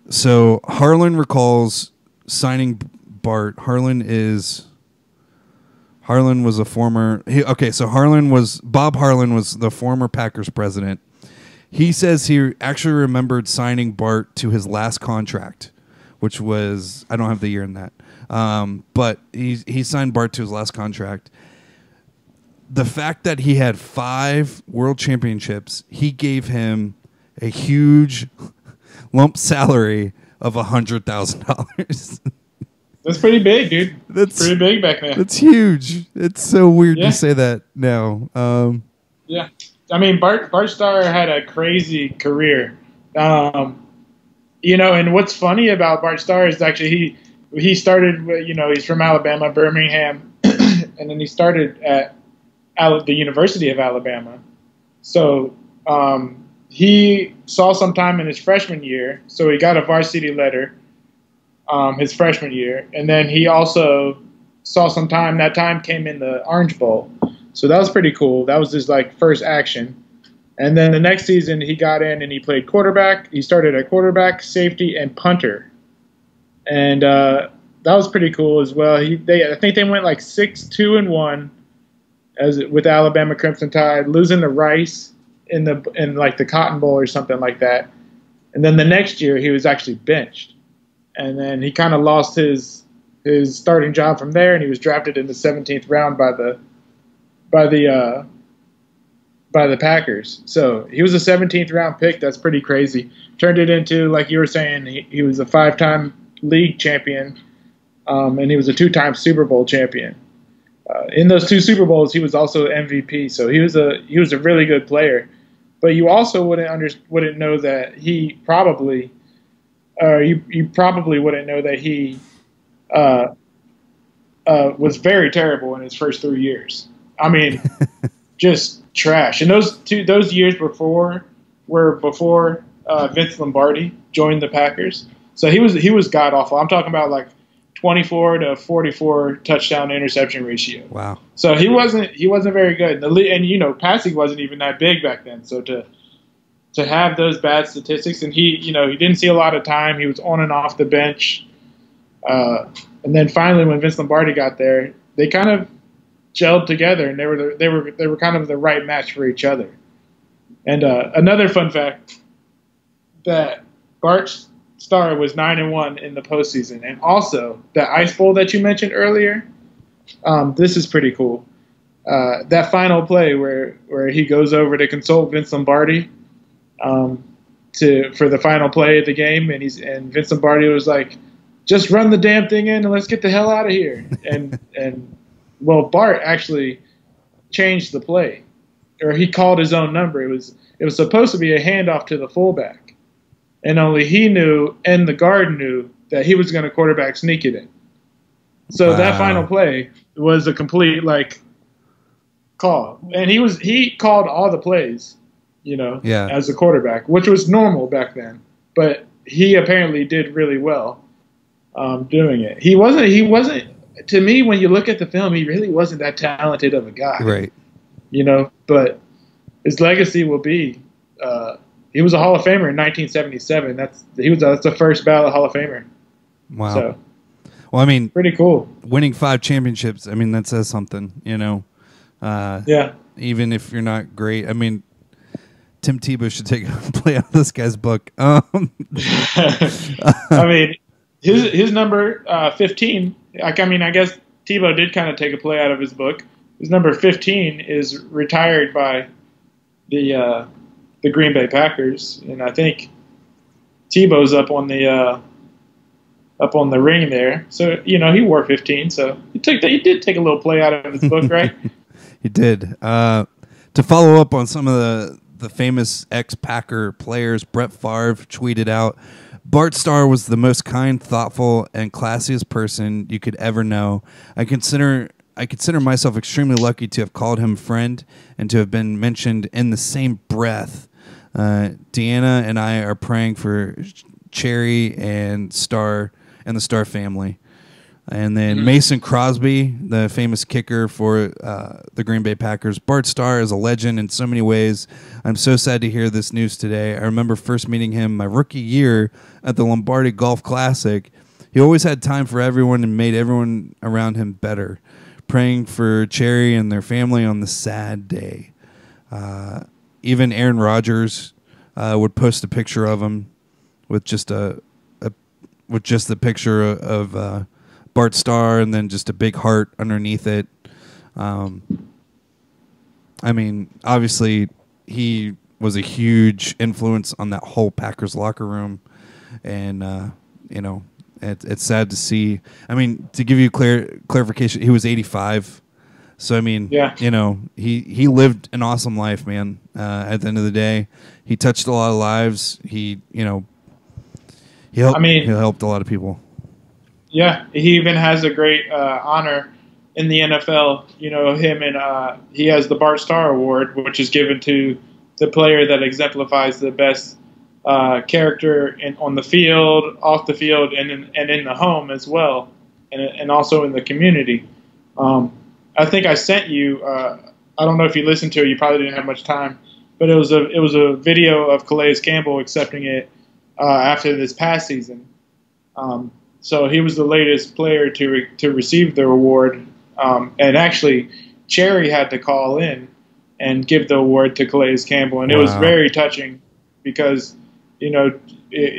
[SPEAKER 4] so Harlan recalls signing Bart. Harlan was a former. Bob Harlan was the former Packers president. He says he actually remembered signing Bart to his last contract, which was, I don't have the year in that, but he signed Bart to his last contract. The fact that he had 5 world championships, he gave him a huge lump salary of $100,000.
[SPEAKER 5] That's pretty big, dude. That's pretty big back then.
[SPEAKER 4] That's huge. It's so weird to say that now.
[SPEAKER 5] Yeah. I mean, Bart Starr had a crazy career. And what's funny about Bart Starr is actually he started, he's from Alabama, Birmingham, and then he started at the University of Alabama. So he saw some time in his freshman year, so he got a varsity letter his freshman year, and then he also saw some time. That time came in the Orange Bowl, so that was pretty cool. That was his first action. And then the next season he got in and he played quarterback. He started at quarterback, safety, and punter, and that was pretty cool as well. I think they went 6-2-1 with Alabama Crimson Tide, losing to Rice in the Cotton Bowl or something like that. And then the next year he was actually benched, and then he kind of lost his starting job from there, and he was drafted in the 17th round by the Packers. So he was a 17th round pick. That's pretty crazy. Turned it into, like you were saying, he was a 5-time league champion, and he was a 2-time Super Bowl champion. In those 2 Super Bowls, he was also MVP. So he was a really good player. But you also wouldn't know that he probably, you probably wouldn't know that he was very terrible in his first 3 years. I mean, just trash. And those years before were before Vince Lombardi joined the Packers. So he was god awful. I'm talking about 24 to 44 touchdown to interception ratio.
[SPEAKER 4] Wow.
[SPEAKER 5] So he wasn't very good. And passing wasn't even that big back then. So to have those bad statistics, and he didn't see a lot of time. He was on and off the bench. And then finally, when Vince Lombardi got there, they kind of gelled together, and they were kind of the right match for each other. And another fun fact, that Bart Starr was 9-1 in the postseason, and also the Ice Bowl that you mentioned earlier. This is pretty cool. That final play where he goes over to consult Vince Lombardi for the final play of the game, and Vince Lombardi was like, "Just run the damn thing in and let's get the hell out of here." Well, Bart actually changed the play, or he called his own number. It was supposed to be a handoff to the fullback, and only he knew and the guard knew that he was going to quarterback sneak it in. So that final play was a complete call, and he called all the plays, as a quarterback, which was normal back then. But he apparently did really well doing it. He wasn't. To me, when you look at the film, he really wasn't that talented of a guy.
[SPEAKER 4] Right.
[SPEAKER 5] But his legacy will be he was a Hall of Famer in 1977. That's the first ballot Hall of Famer.
[SPEAKER 4] Wow.
[SPEAKER 5] So,
[SPEAKER 4] well, I mean,
[SPEAKER 5] pretty cool.
[SPEAKER 4] Winning 5 championships, I mean, that says something,
[SPEAKER 5] Yeah.
[SPEAKER 4] Even if you're not great. I mean, Tim Tebow should take a play out of this guy's book.
[SPEAKER 5] I mean, his number 15. I guess Tebow did kind of take a play out of his book. His number 15 is retired by the Green Bay Packers, and I think Tebow's up on the ring there. So he wore 15. So he did take a little play out of his book, right?
[SPEAKER 4] He did. To follow up on some of the famous ex-Packer players, Brett Favre tweeted out, Bart Starr was the most kind, thoughtful, and classiest person you could ever know. I consider myself extremely lucky to have called him friend and to have been mentioned in the same breath. Deanna and I are praying for Cherry and Star and the Star family. And then Mason Crosby, the famous kicker for the Green Bay Packers. Bart Starr is a legend in so many ways. I'm so sad to hear this news today. I remember first meeting him my rookie year at the Lombardi Golf Classic. He always had time for everyone and made everyone around him better. Praying for Cherry and their family on the sad day. Even Aaron Rodgers would post a picture of him with just the picture of Bart Starr and then just a big heart underneath it. I mean, obviously, he was a huge influence on that whole Packers locker room, and it's sad to see. I mean, to give you clarification, he was 85. So, I mean,
[SPEAKER 5] yeah.
[SPEAKER 4] He lived an awesome life, man. At the end of the day, he touched a lot of lives. He helped a lot of people.
[SPEAKER 5] Yeah, he even has a great honor in the NFL. He has the Bart Starr Award, which is given to the player that exemplifies the best character on the field, off the field, and in the home as well, and also in the community. I think I sent you. I don't know if you listened to it. You probably didn't have much time, but it was a video of Calais Campbell accepting it after this past season. So he was the latest player to receive the award, and actually, Cherry had to call in and give the award to Calais Campbell, and it was very touching because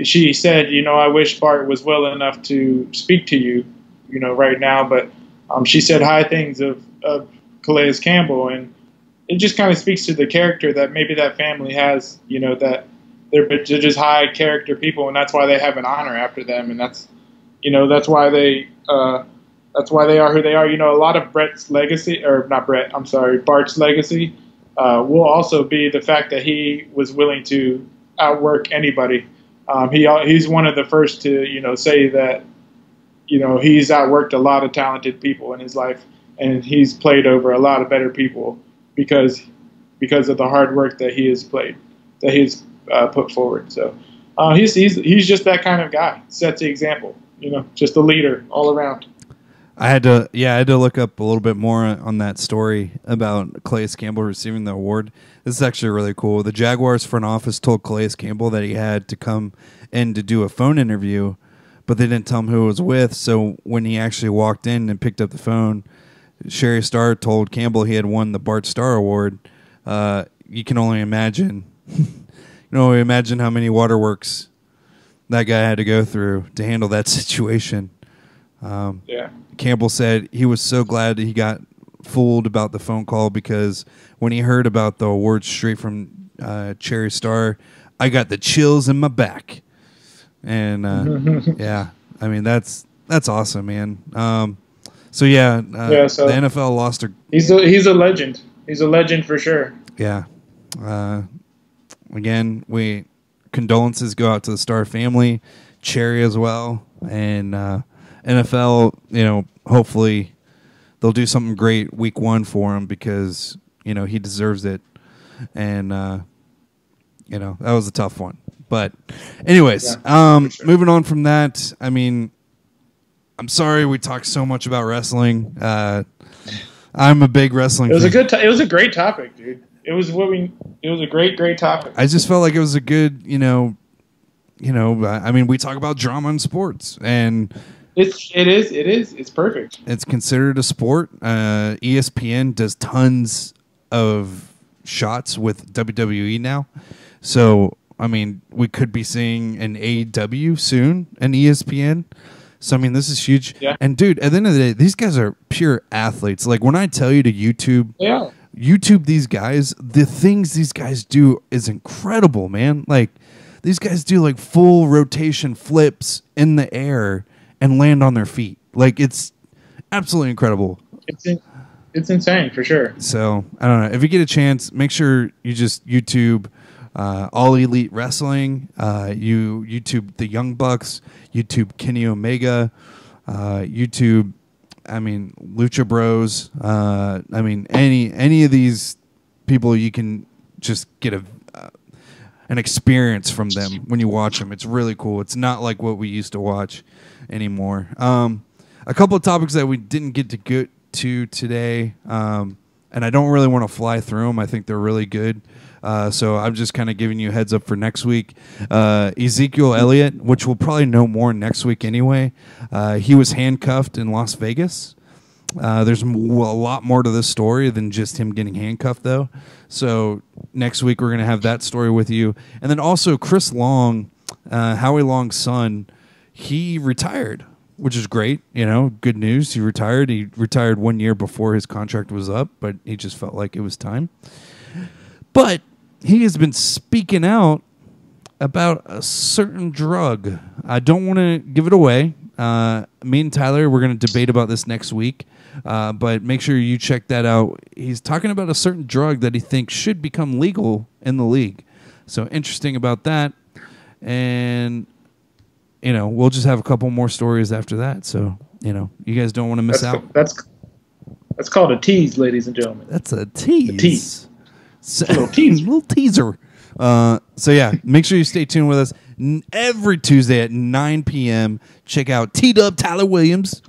[SPEAKER 5] she said, I wish Bart was well enough to speak to you, right now, but she said high things of Calais Campbell, and it just kind of speaks to the character that maybe that family has, that they're just high character people, and that's why they have an honor after them, and that's why they are who they are. A lot of Bart's legacy will also be the fact that he was willing to outwork anybody. He's one of the first to say that he's outworked a lot of talented people in his life, and he's played over a lot of better people because of the hard work that he's put forward. So he's just that kind of guy. Sets the example. Just a leader all around.
[SPEAKER 4] I had to look up a little bit more on that story about Calais Campbell receiving the award. This is actually really cool. The Jaguars front office told Calais Campbell that he had to come in to do a phone interview, but they didn't tell him who it was with. So when he actually walked in and picked up the phone, Sherry Starr told Campbell he had won the Bart Starr Award. You can only imagine, imagine how many waterworks that guy had to go through to handle that situation. Campbell said he was so glad that he got fooled about the phone call because when he heard about the award straight from Cherry Starr, I got the chills in my back. And I mean that's awesome, man. So the NFL lost her.
[SPEAKER 5] He's a legend. He's a legend for sure.
[SPEAKER 4] Yeah. Again, condolences go out to the Starr family, Cherry as well, and NFL. Hopefully they'll do something great week 1 for him because he deserves it, and that was a tough one. But anyways, sure. Moving on from that, I mean, I'm sorry we talked so much about wrestling. I'm a big wrestling fan.
[SPEAKER 5] It was a great topic, dude. It was a great topic.
[SPEAKER 4] I just felt like it was a good, I mean, we talk about drama in sports, and
[SPEAKER 5] it is. It's perfect.
[SPEAKER 4] It's considered a sport. ESPN does tons of, shots with WWE now. So, I mean, we could be seeing an AEW soon, an ESPN. So, I mean, this is huge.
[SPEAKER 5] Yeah.
[SPEAKER 4] And, dude, at the end of the day, these guys are pure athletes. Like, when I tell you to YouTube these guys, the things these guys do is incredible, man. Like, these guys do, like, full rotation flips in the air and land on their feet. Like, it's absolutely incredible.
[SPEAKER 5] It's insane, for sure.
[SPEAKER 4] So, I don't know. If you get a chance, make sure you just YouTube All Elite Wrestling, you YouTube the Young Bucks, YouTube Kenny Omega, YouTube, I mean, Lucha Bros. I mean, any of these people, you can just get an experience from them when you watch them. It's really cool. It's not like what we used to watch anymore. A couple of topics that we didn't get to get to today, and I don't really want to fly through them. I think they're really good. So I'm just kind of giving you a heads up for next week. Ezekiel Elliott, which we'll probably know more next week anyway. He was handcuffed in Las Vegas. There's a lot more to this story than just him getting handcuffed, though. So next week we're going to have that story with you. And then also Chris Long, Howie Long's son, he retired, which is great. You know, good news. He retired. He retired 1 year before his contract was up, but he just felt like it was time. But he has been speaking out about a certain drug. I don't want to give it away. Me and Tyler, we're going to debate about this next week. But make sure you check that out. He's talking about a certain drug that he thinks should become legal in the league. So interesting about that. And, you know, we'll just have a couple more stories after that. So, you know, you guys don't want to miss out.
[SPEAKER 5] That's called a tease, ladies and gentlemen.
[SPEAKER 4] That's a tease.
[SPEAKER 5] A tease.
[SPEAKER 4] So,
[SPEAKER 5] a little teaser.
[SPEAKER 4] Little teaser. So, yeah, make sure you stay tuned with us every Tuesday at 9 p.m. Check out T-Dub Tyler Williams.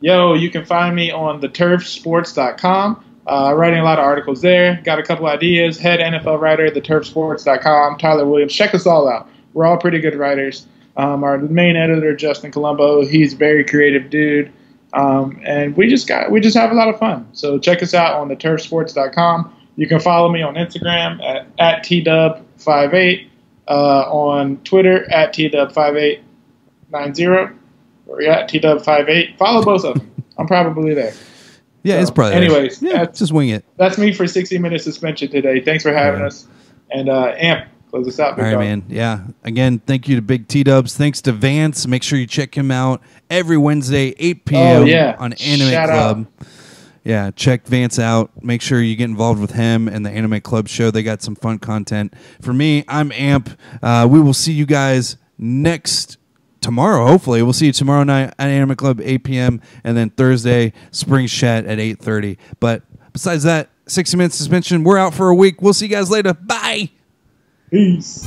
[SPEAKER 5] Yo, you can find me on theturfsports.com. Writing a lot of articles there. Got a couple ideas. Head NFL writer, theturfsports.com. Tyler Williams. Check us all out. We're all pretty good writers. Our main editor, Justin Colombo, he's a very creative dude. And we just have a lot of fun. So check us out on theturfsports.com. You can follow me on Instagram at TDub58, on Twitter at TDub5890, or at TDub58. Follow both of them. I'm probably there.
[SPEAKER 4] Yeah, so, it's probably
[SPEAKER 5] anyways,
[SPEAKER 4] there. Yeah, just wing it.
[SPEAKER 5] That's me for 60-minute suspension today. Thanks for having us. And Amp, close us out.
[SPEAKER 4] All right, man. Yeah. Again, thank you to Big T-Dubs. Thanks to Vance. Make sure you check him out every Wednesday, 8 p.m. on Anime
[SPEAKER 5] Shout
[SPEAKER 4] Club.
[SPEAKER 5] Out.
[SPEAKER 4] Yeah, check Vance out. Make sure you get involved with him and the Anime Club show. They got some fun content. For me, I'm Amp. We will see you guys tomorrow, hopefully. We'll see you tomorrow night at Anime Club, 8 p.m. And then Thursday, Spring Chat at 8:30. But besides that, 60-minute suspension. We're out for a week. We'll see you guys later. Bye.
[SPEAKER 5] Peace.